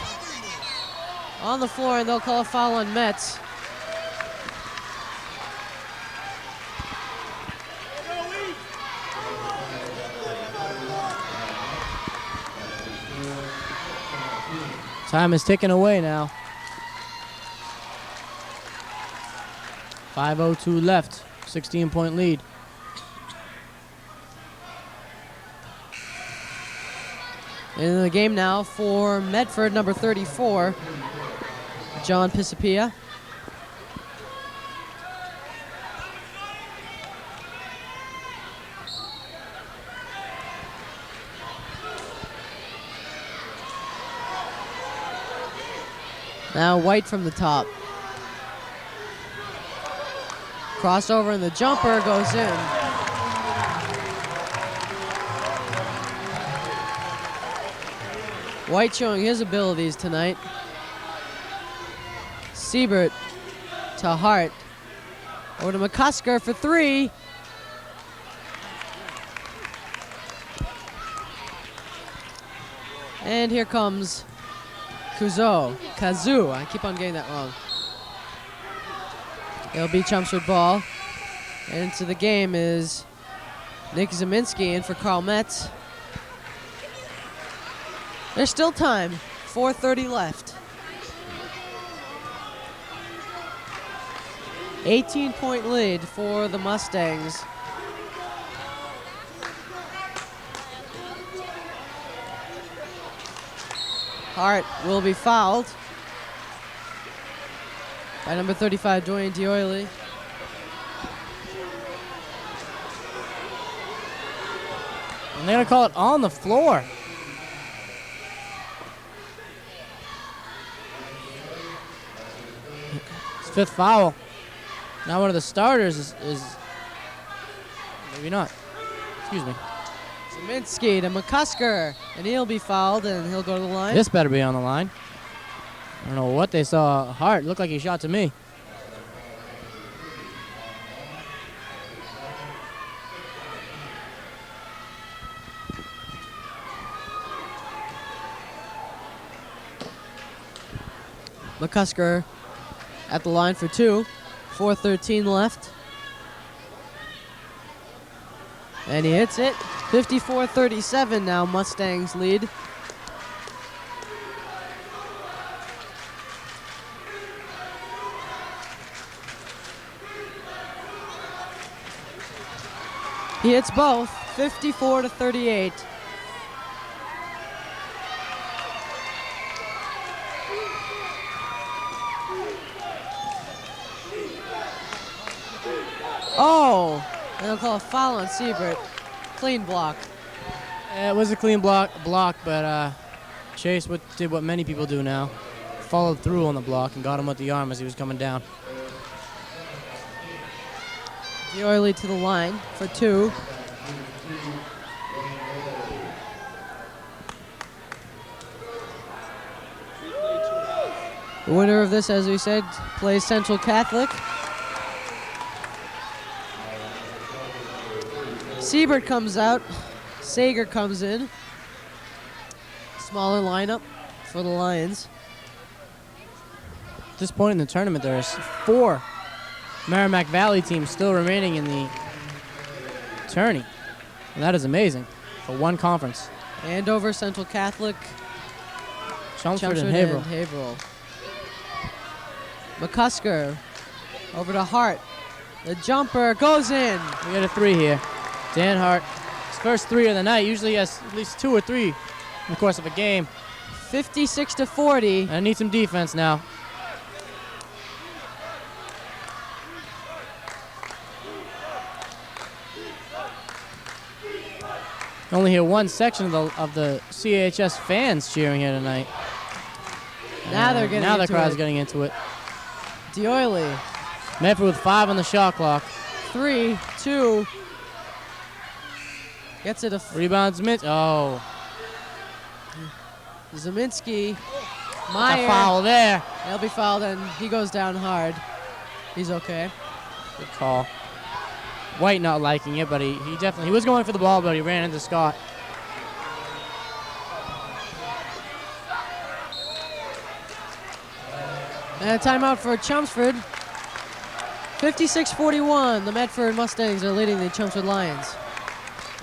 on the floor, and they'll call a foul on Metz. Time is ticking away now. 5:02 left. 16-point lead. In the game now for Medford, number 34, John Pisapia. Now White from the top. Crossover and the jumper goes in. White showing his abilities tonight. Siebert to Hart. Over to McCusker for three. And here comes Kazu. I keep on getting that wrong. It'll be Chelmsford ball. And into the game is Nick Zeminski in for Carl Metz. There's still time. 4:30 left. 18-point lead for the Mustangs. Hart will be fouled by number 35, Dwayne D'Oily. And they're going to call it on the floor. It's fifth foul. Now one of the starters is maybe not. Excuse me. Zeminski to McCusker, and he'll be fouled, and he'll go to the line. This better be on the line. I don't know what they saw. Hart looked like he shot to me. McCusker at the line for two. 4:13 left. And he hits it. 54-37 now, Mustangs lead. He hits both, 54-38. Oh, they'll call a foul on Siebert. Clean block. It was a clean block, but Chase did what many people do now. Followed through on the block and got him with the arm as he was coming down. D'Oily to the line for two. The winner of this, as we said, plays Central Catholic. Siebert comes out. Sager comes in. Smaller lineup for the Lions. At this point in the tournament, there's 4 Merrimack Valley teams still remaining in the tourney. And that is amazing for one conference. Andover, Central Catholic, Chelmsford and Haverhill. Haverhill. McCusker over to Hart. The jumper goes in. We got a 3 here. Dan Hart, his first 3 of the night. Usually he has at least 2 or 3 in the course of a game. 56-40. I need some defense now. I only hear one section of the CHS fans cheering here tonight. Now they're getting now into the crowd's it. getting into it. D'Oily. Medford with 5 on the shot clock. 3, 2. Gets it a Rebounds, oh. Zeminski. That's Meyer. a foul there. He'll be fouled and he goes down hard. He's okay. Good call. White not liking it, but he was going for the ball, but he ran into Scott. And a timeout for Chelmsford. 56-41. The Medford Mustangs are leading the Chelmsford Lions.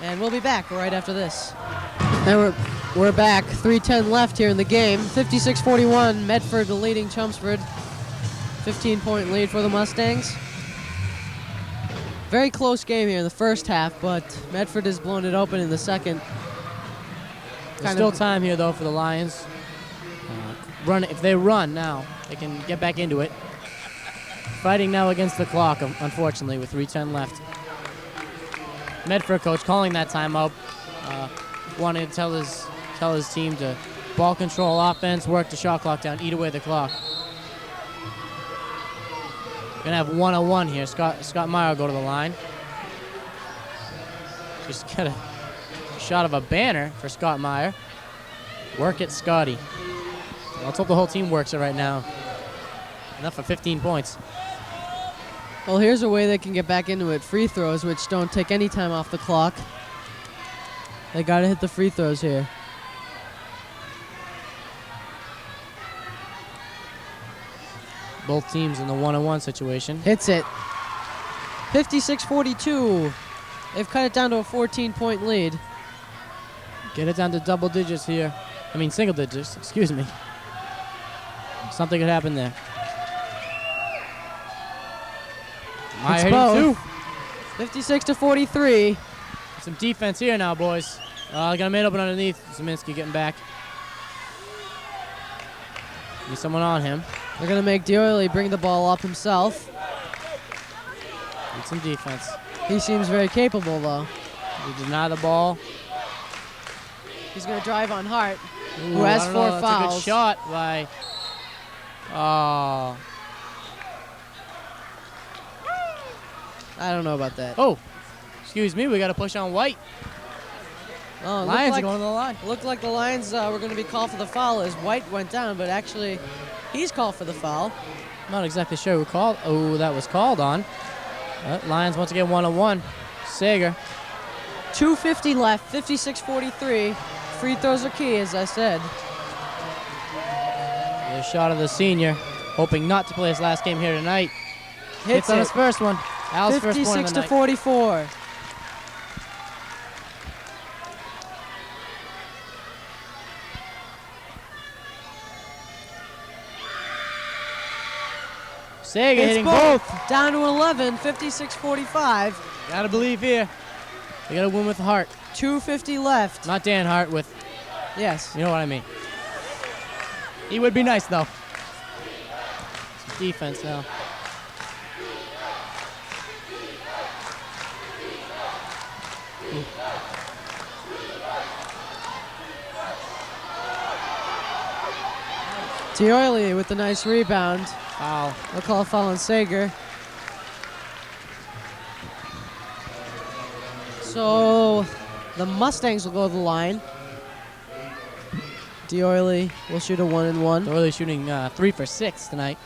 And we'll be back right after this. And we're back. 3:10 left here in the game. 56-41. Medford leading Chelmsford. 15-point lead for the Mustangs. Very close game here in the first half, but Medford has blown it open in the second. There's still time here, though, for the Lions. If they run now, they can get back into it. Fighting now against the clock, unfortunately, with 3:10 left. Medford coach calling that timeout, wanting to tell his team to ball control offense, work the shot clock down, eat away the clock. We're gonna have 1-on-1 here. Scott Meyer will go to the line. Just got a shot of a banner for Scott Meyer. Work it, Scotty. Let's hope the whole team works it right now. Enough for 15 points. Well, here's a way they can get back into it. Free throws, which don't take any time off the clock. They got to hit the free throws here. Both teams in the 1-on-1 situation. Hits it. 56-42. They've cut it down to a 14-point lead. Get it down to double digits here. I mean single digits, excuse me. Something could happen there. Meyer hitting 2. 56-43. Some defense here now, boys. Got a man open underneath. Zeminski getting back. Need someone on him. They're going to make D'Oily bring the ball up himself. Need some defense. He seems very capable, though. They deny the ball. He's going to drive on Hart, Ooh, who has I don't 4 know, fouls. That's a good shot by... Oh. I don't know about that. Oh. Excuse me, we got to push on White. Oh, Lions are going to the line. Looked like the Lions were going to be called for the foul as White went down, but actually he's called for the foul. Not exactly sure who called. Oh, that was called on. Lions once again 1-on-1. Sager. 2:50 left, 56-43. Free throws are key, as I said. The shot of the senior, hoping not to play his last game here tonight. Hits on his first one. Al's first point of the night. 56-44. Sager It's hitting both. both. Down to 11, 56-45. Gotta believe here. They gotta win with Hart. 2:50 left. Not Dan Hart with, Yes. you know what I mean. He would be nice though. Some defense now. D'Oily with the nice rebound. Foul. They'll call a foul on Sager. So the Mustangs will go to the line. D'Oily will shoot a 1-and-1. D'Oily shooting 3 for 6 tonight.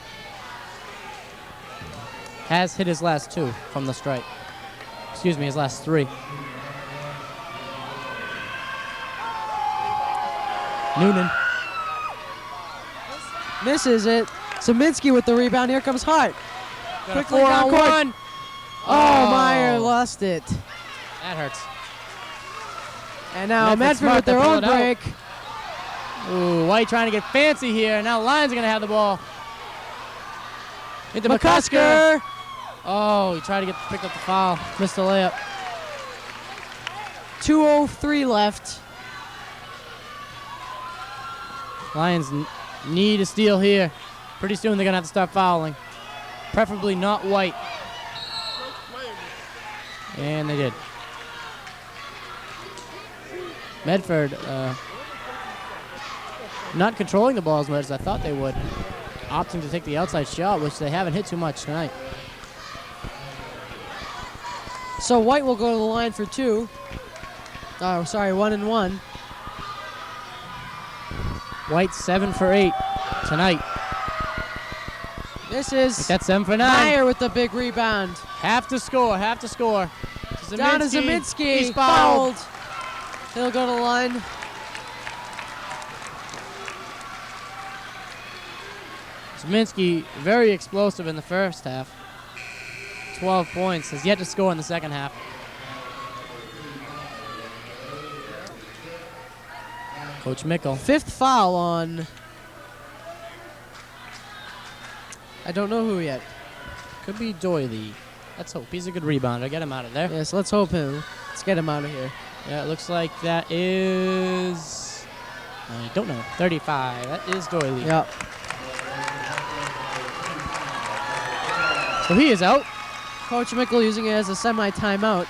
Has hit his last 2 from the stripe. Excuse me, his last 3. Noonan. Misses it. Zeminski with the rebound. Here comes Hart. Got Quickly a 4 down on court. 1. Oh, Meyer lost it. That hurts. And now Medford Medford smart with to their pull own it out. break. Ooh, White trying to get fancy here. Now Lions are going to have the ball. Into McCusker. Oh, he tried to pick up the foul. Missed the layup. 2:03 left. Lions need a steal here. Pretty soon they're going to have to start fouling. Preferably not White. And they did. Medford not controlling the ball as much as I thought they would. Opting to take the outside shot, which they haven't hit too much tonight. So White will go to the line for 2. Oh, sorry, 1-and-1. White 7 for 8 tonight. This is That's 7 for 9. Meyer with the big rebound. Have to score. Down to Zeminski. He's fouled. He'll go to the line. Zeminski, very explosive in the first half. 12 points. Has yet to score in the second half. Coach Mickle. 5th foul on. I don't know who yet. Could be Doily. Let's hope. He's a good rebounder. Get him out of there. Yes, let's hope him. Let's get him out of here. Yeah, it looks like that is... I don't know. 35. That is Doily. Yep. So he is out. Coach Mickle using it as a semi-timeout.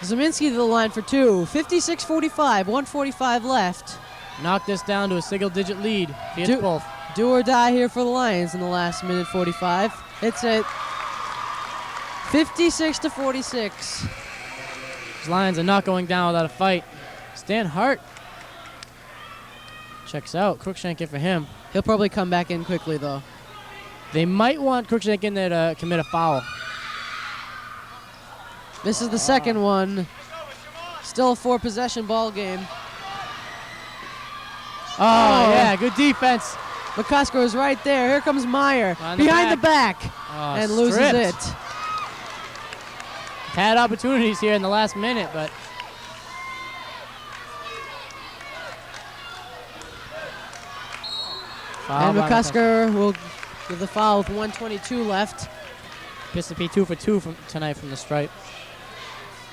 Zeminski to the line for 2. 56-45. 1:45 left. knock this down to a single-digit lead. If he hits both. Do or die here for the Lions in the last minute 45. It's it. 56-46. These Lions are not going down without a fight. Stan Hart checks out. Cruikshank in for him. He'll probably come back in quickly, though. They might want Cruikshank in there to commit a foul. This is the second one. Still a 4-possession ball game. Oh, yeah, good defense. McCusker is right there. Here comes Meyer. On the Behind the back. Oh, And loses stripped. it. Had opportunities here in the last minute, but foul And by McCusker will give the foul with 1:22 left. Mississippi 2 for 2 from tonight from the stripe.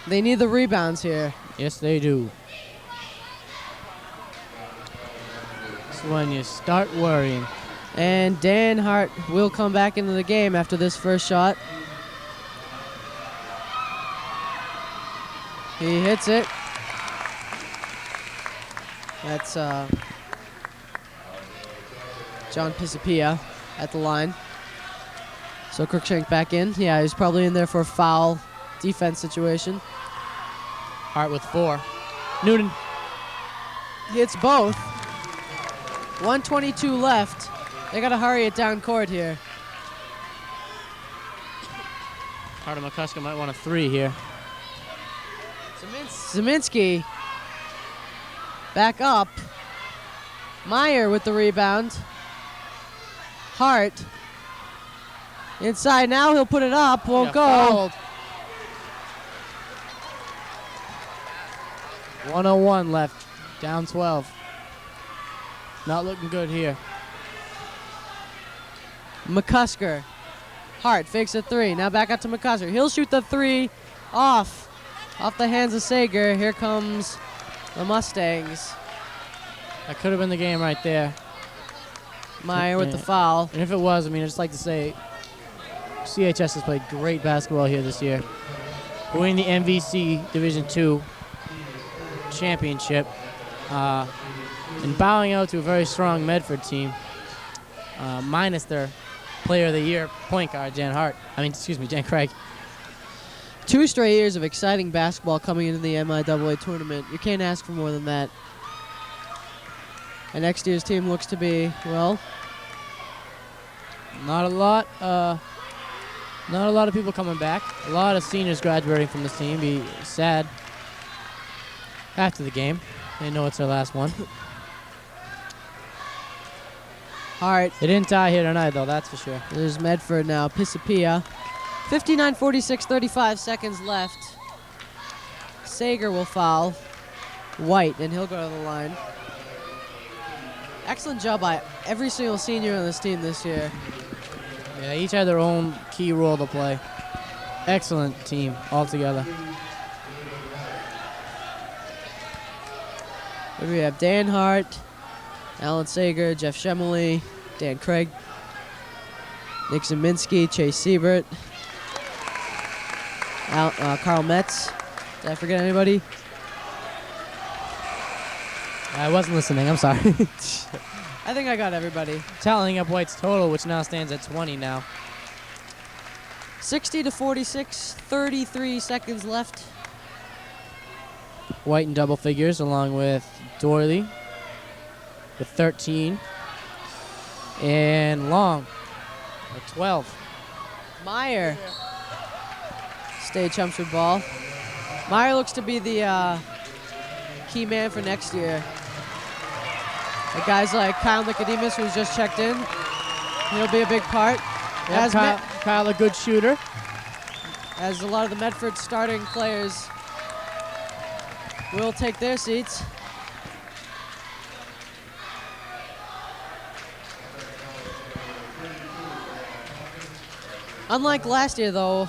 They need the rebounds here. Yes, they do. That's when you start worrying. And Dan Hart will come back into the game after this first shot. He hits it. That's John Pisapia at the line. So Cruikshank back in. Yeah, he's probably in there for a foul defense situation. Hart with 4. Noonan. Hits both. 1:22 left. They got to hurry it down court here. Hart and McCusker might want a 3 here. Zeminski back up. Meyer with the rebound. Hart inside now. He'll put it up. Won't go. Fouled. 1:01 left. Down 12. Not looking good here. McCusker. Hart fakes a 3. Now back out to McCusker. He'll shoot the 3 off the hands of Sager. Here comes the Mustangs. That could have been the game right there. Meyer with the foul. And if it was, I mean, I'd just like to say CHS has played great basketball here this year. Winning the MVC Division II championship and bowing out to a very strong Medford team, minus their player of the year point guard, Dan Craig. 2 straight years of exciting basketball coming into the MIAA tournament. You can't ask for more than that. And next year's team looks to be, well, not a lot of people coming back. A lot of seniors graduating from this team. Be sad after the game. They know it's their last one. Hart. They didn't tie here tonight, though, that's for sure. There's Medford now. Pisapia. 59-46, 35 seconds left. Sager will foul White, and he'll go to the line. Excellent job by every single senior on this team this year. Yeah, each had their own key role to play. Excellent team altogether. Here we have Dan Hart, Alan Sager, Jeff Shemley, Dan Craig, Nick Zeminski, Chase Siebert, Carl Metz. Did I forget anybody? I wasn't listening, I'm sorry. I think I got everybody. Tallying up White's total, which now stands at 20 now. 60-46, 33 seconds left. White in double figures along with Doyley with 13. And Long with 12. Meyer. State Chelmsford ball. Meyer looks to be the key man for next year. The guys like Kyle Nicodemus, who's just checked in, he'll be a big part. Yep, Kyle a good shooter. As a lot of the Medford starting players will take their seats. Unlike last year, though,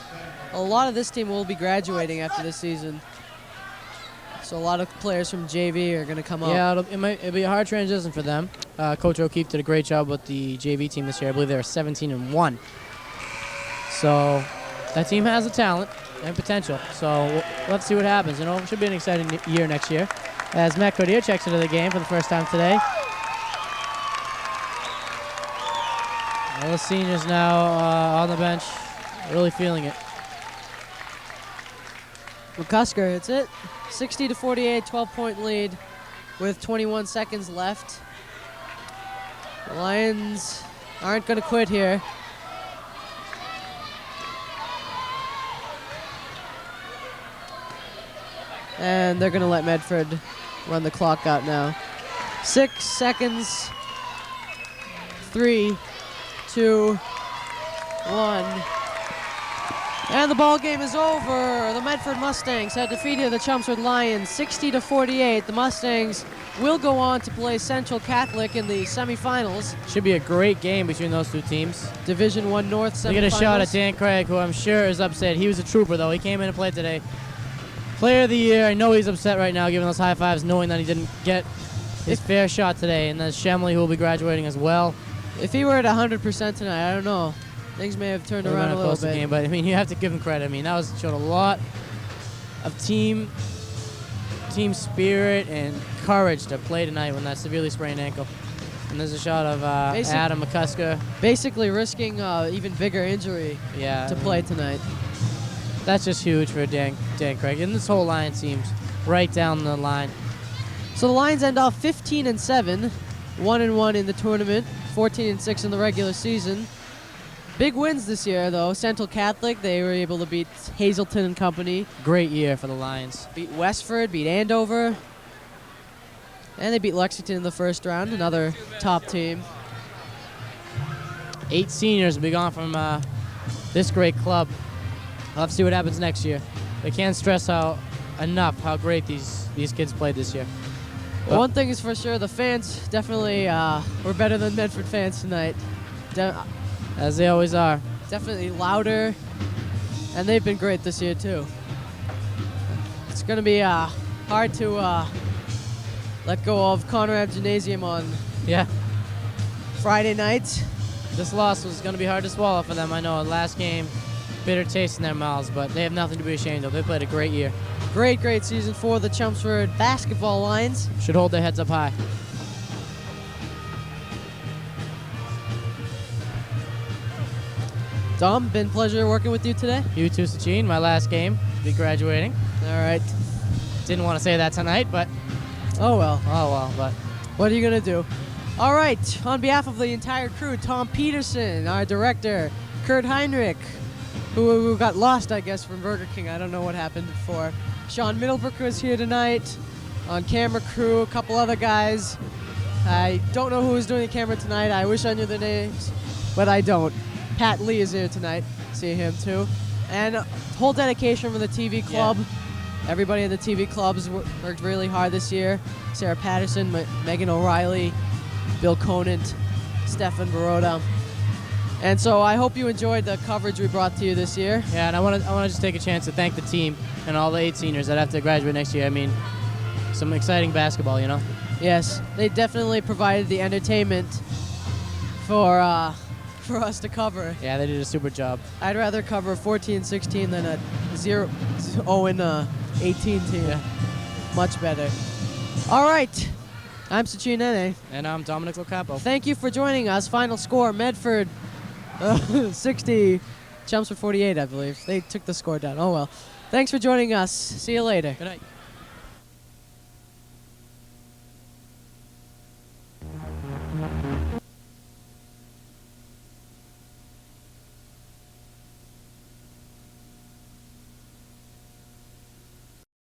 a lot of this team will be graduating after this season. So a lot of players from JV are going to come up. Yeah, it'll be a hard transition for them. Coach O'Keefe did a great job with the JV team this year. I believe they were 17-1. So that team has the talent and potential. So let's see what happens. You know, it should be an exciting year next year. as Matt Codier checks into the game for the first time today. Those seniors now on the bench, really feeling it. McCusker hits it. 60-48, 12-point lead with 21 seconds left. The Lions aren't going to quit here. And they're going to let Medford run the clock out now. 6 seconds. 3, 2, 1. And the ball game is over. The Medford Mustangs had defeated the Chelmsford Lions 60-48. The Mustangs will go on to play Central Catholic in the semifinals. Should be a great game between those two teams. Division I North semifinals. We get a shot at Dan Craig, who I'm sure is upset. He was a trooper, though. He came in to play today. Player of the year. I know he's upset right now, giving those high fives, knowing that he didn't get his fair shot today. And then Shemley, who will be graduating as well. If he were at 100% tonight, I don't know. Things may have turned around a little bit. Game, but I mean, you have to give him credit. I mean, that showed a lot of team spirit and courage to play tonight with that severely sprained ankle. And there's a shot of Adam McCusker. Basically risking even bigger injury to play tonight. That's just huge for Dan Craig. And this whole line seems right down the line. So the Lions end off 15-7, 1-1 in the tournament, 14-6 in the regular season. Big wins this year, though. Central Catholic, they were able to beat Hazelton and company. Great year for the Lions. Beat Westford, beat Andover. And they beat Lexington in the first round, another top team. 8 seniors will be gone from this great club. I'll have to see what happens next year. They can't stress enough how great these kids played this year. Well, one thing is for sure, the fans definitely were better than Medford fans tonight. As they always are. Definitely louder, and they've been great this year too. It's going to be hard to let go of Conrad Gymnasium on Friday night. This loss was going to be hard to swallow for them. I know, last game, bitter taste in their mouths, but they have nothing to be ashamed of. They played a great year. Great season for the Chelmsford basketball Lions. Should hold their heads up high. Dom, been a pleasure working with you today. You too, Sachin. My last game. Be graduating. All right. Didn't want to say that tonight, but oh well. But what are you gonna do? All right. On behalf of the entire crew, Tom Peterson, our director, Kurt Heinrich, who got lost, I guess, from Burger King. I don't know what happened before. Sean Middlebrook was here tonight. On camera crew, a couple other guys. I don't know who was doing the camera tonight. I wish I knew their names, but I don't. Pat Lee is here tonight. See him too. And whole dedication from the TV club. Yeah. Everybody in the TV clubs worked really hard this year. Sarah Patterson, Megan O'Reilly, Bill Conant, Stefan Baroda. And so I hope you enjoyed the coverage we brought to you this year. Yeah, and I want to just take a chance to thank the team and all the 8 seniors that have to graduate next year. I mean, some exciting basketball, you know? Yes, they definitely provided the entertainment for us to cover. Yeah, they did a super job. I'd rather cover 14-16 than a 0-18 team. Yeah. Much better. All right. I'm Sachin Nene. And I'm Dominic Locapo. Thank you for joining us. Final score, Medford 60, Chelmsford 48, I believe. They took the score down. Oh, well. Thanks for joining us. See you later. Good night.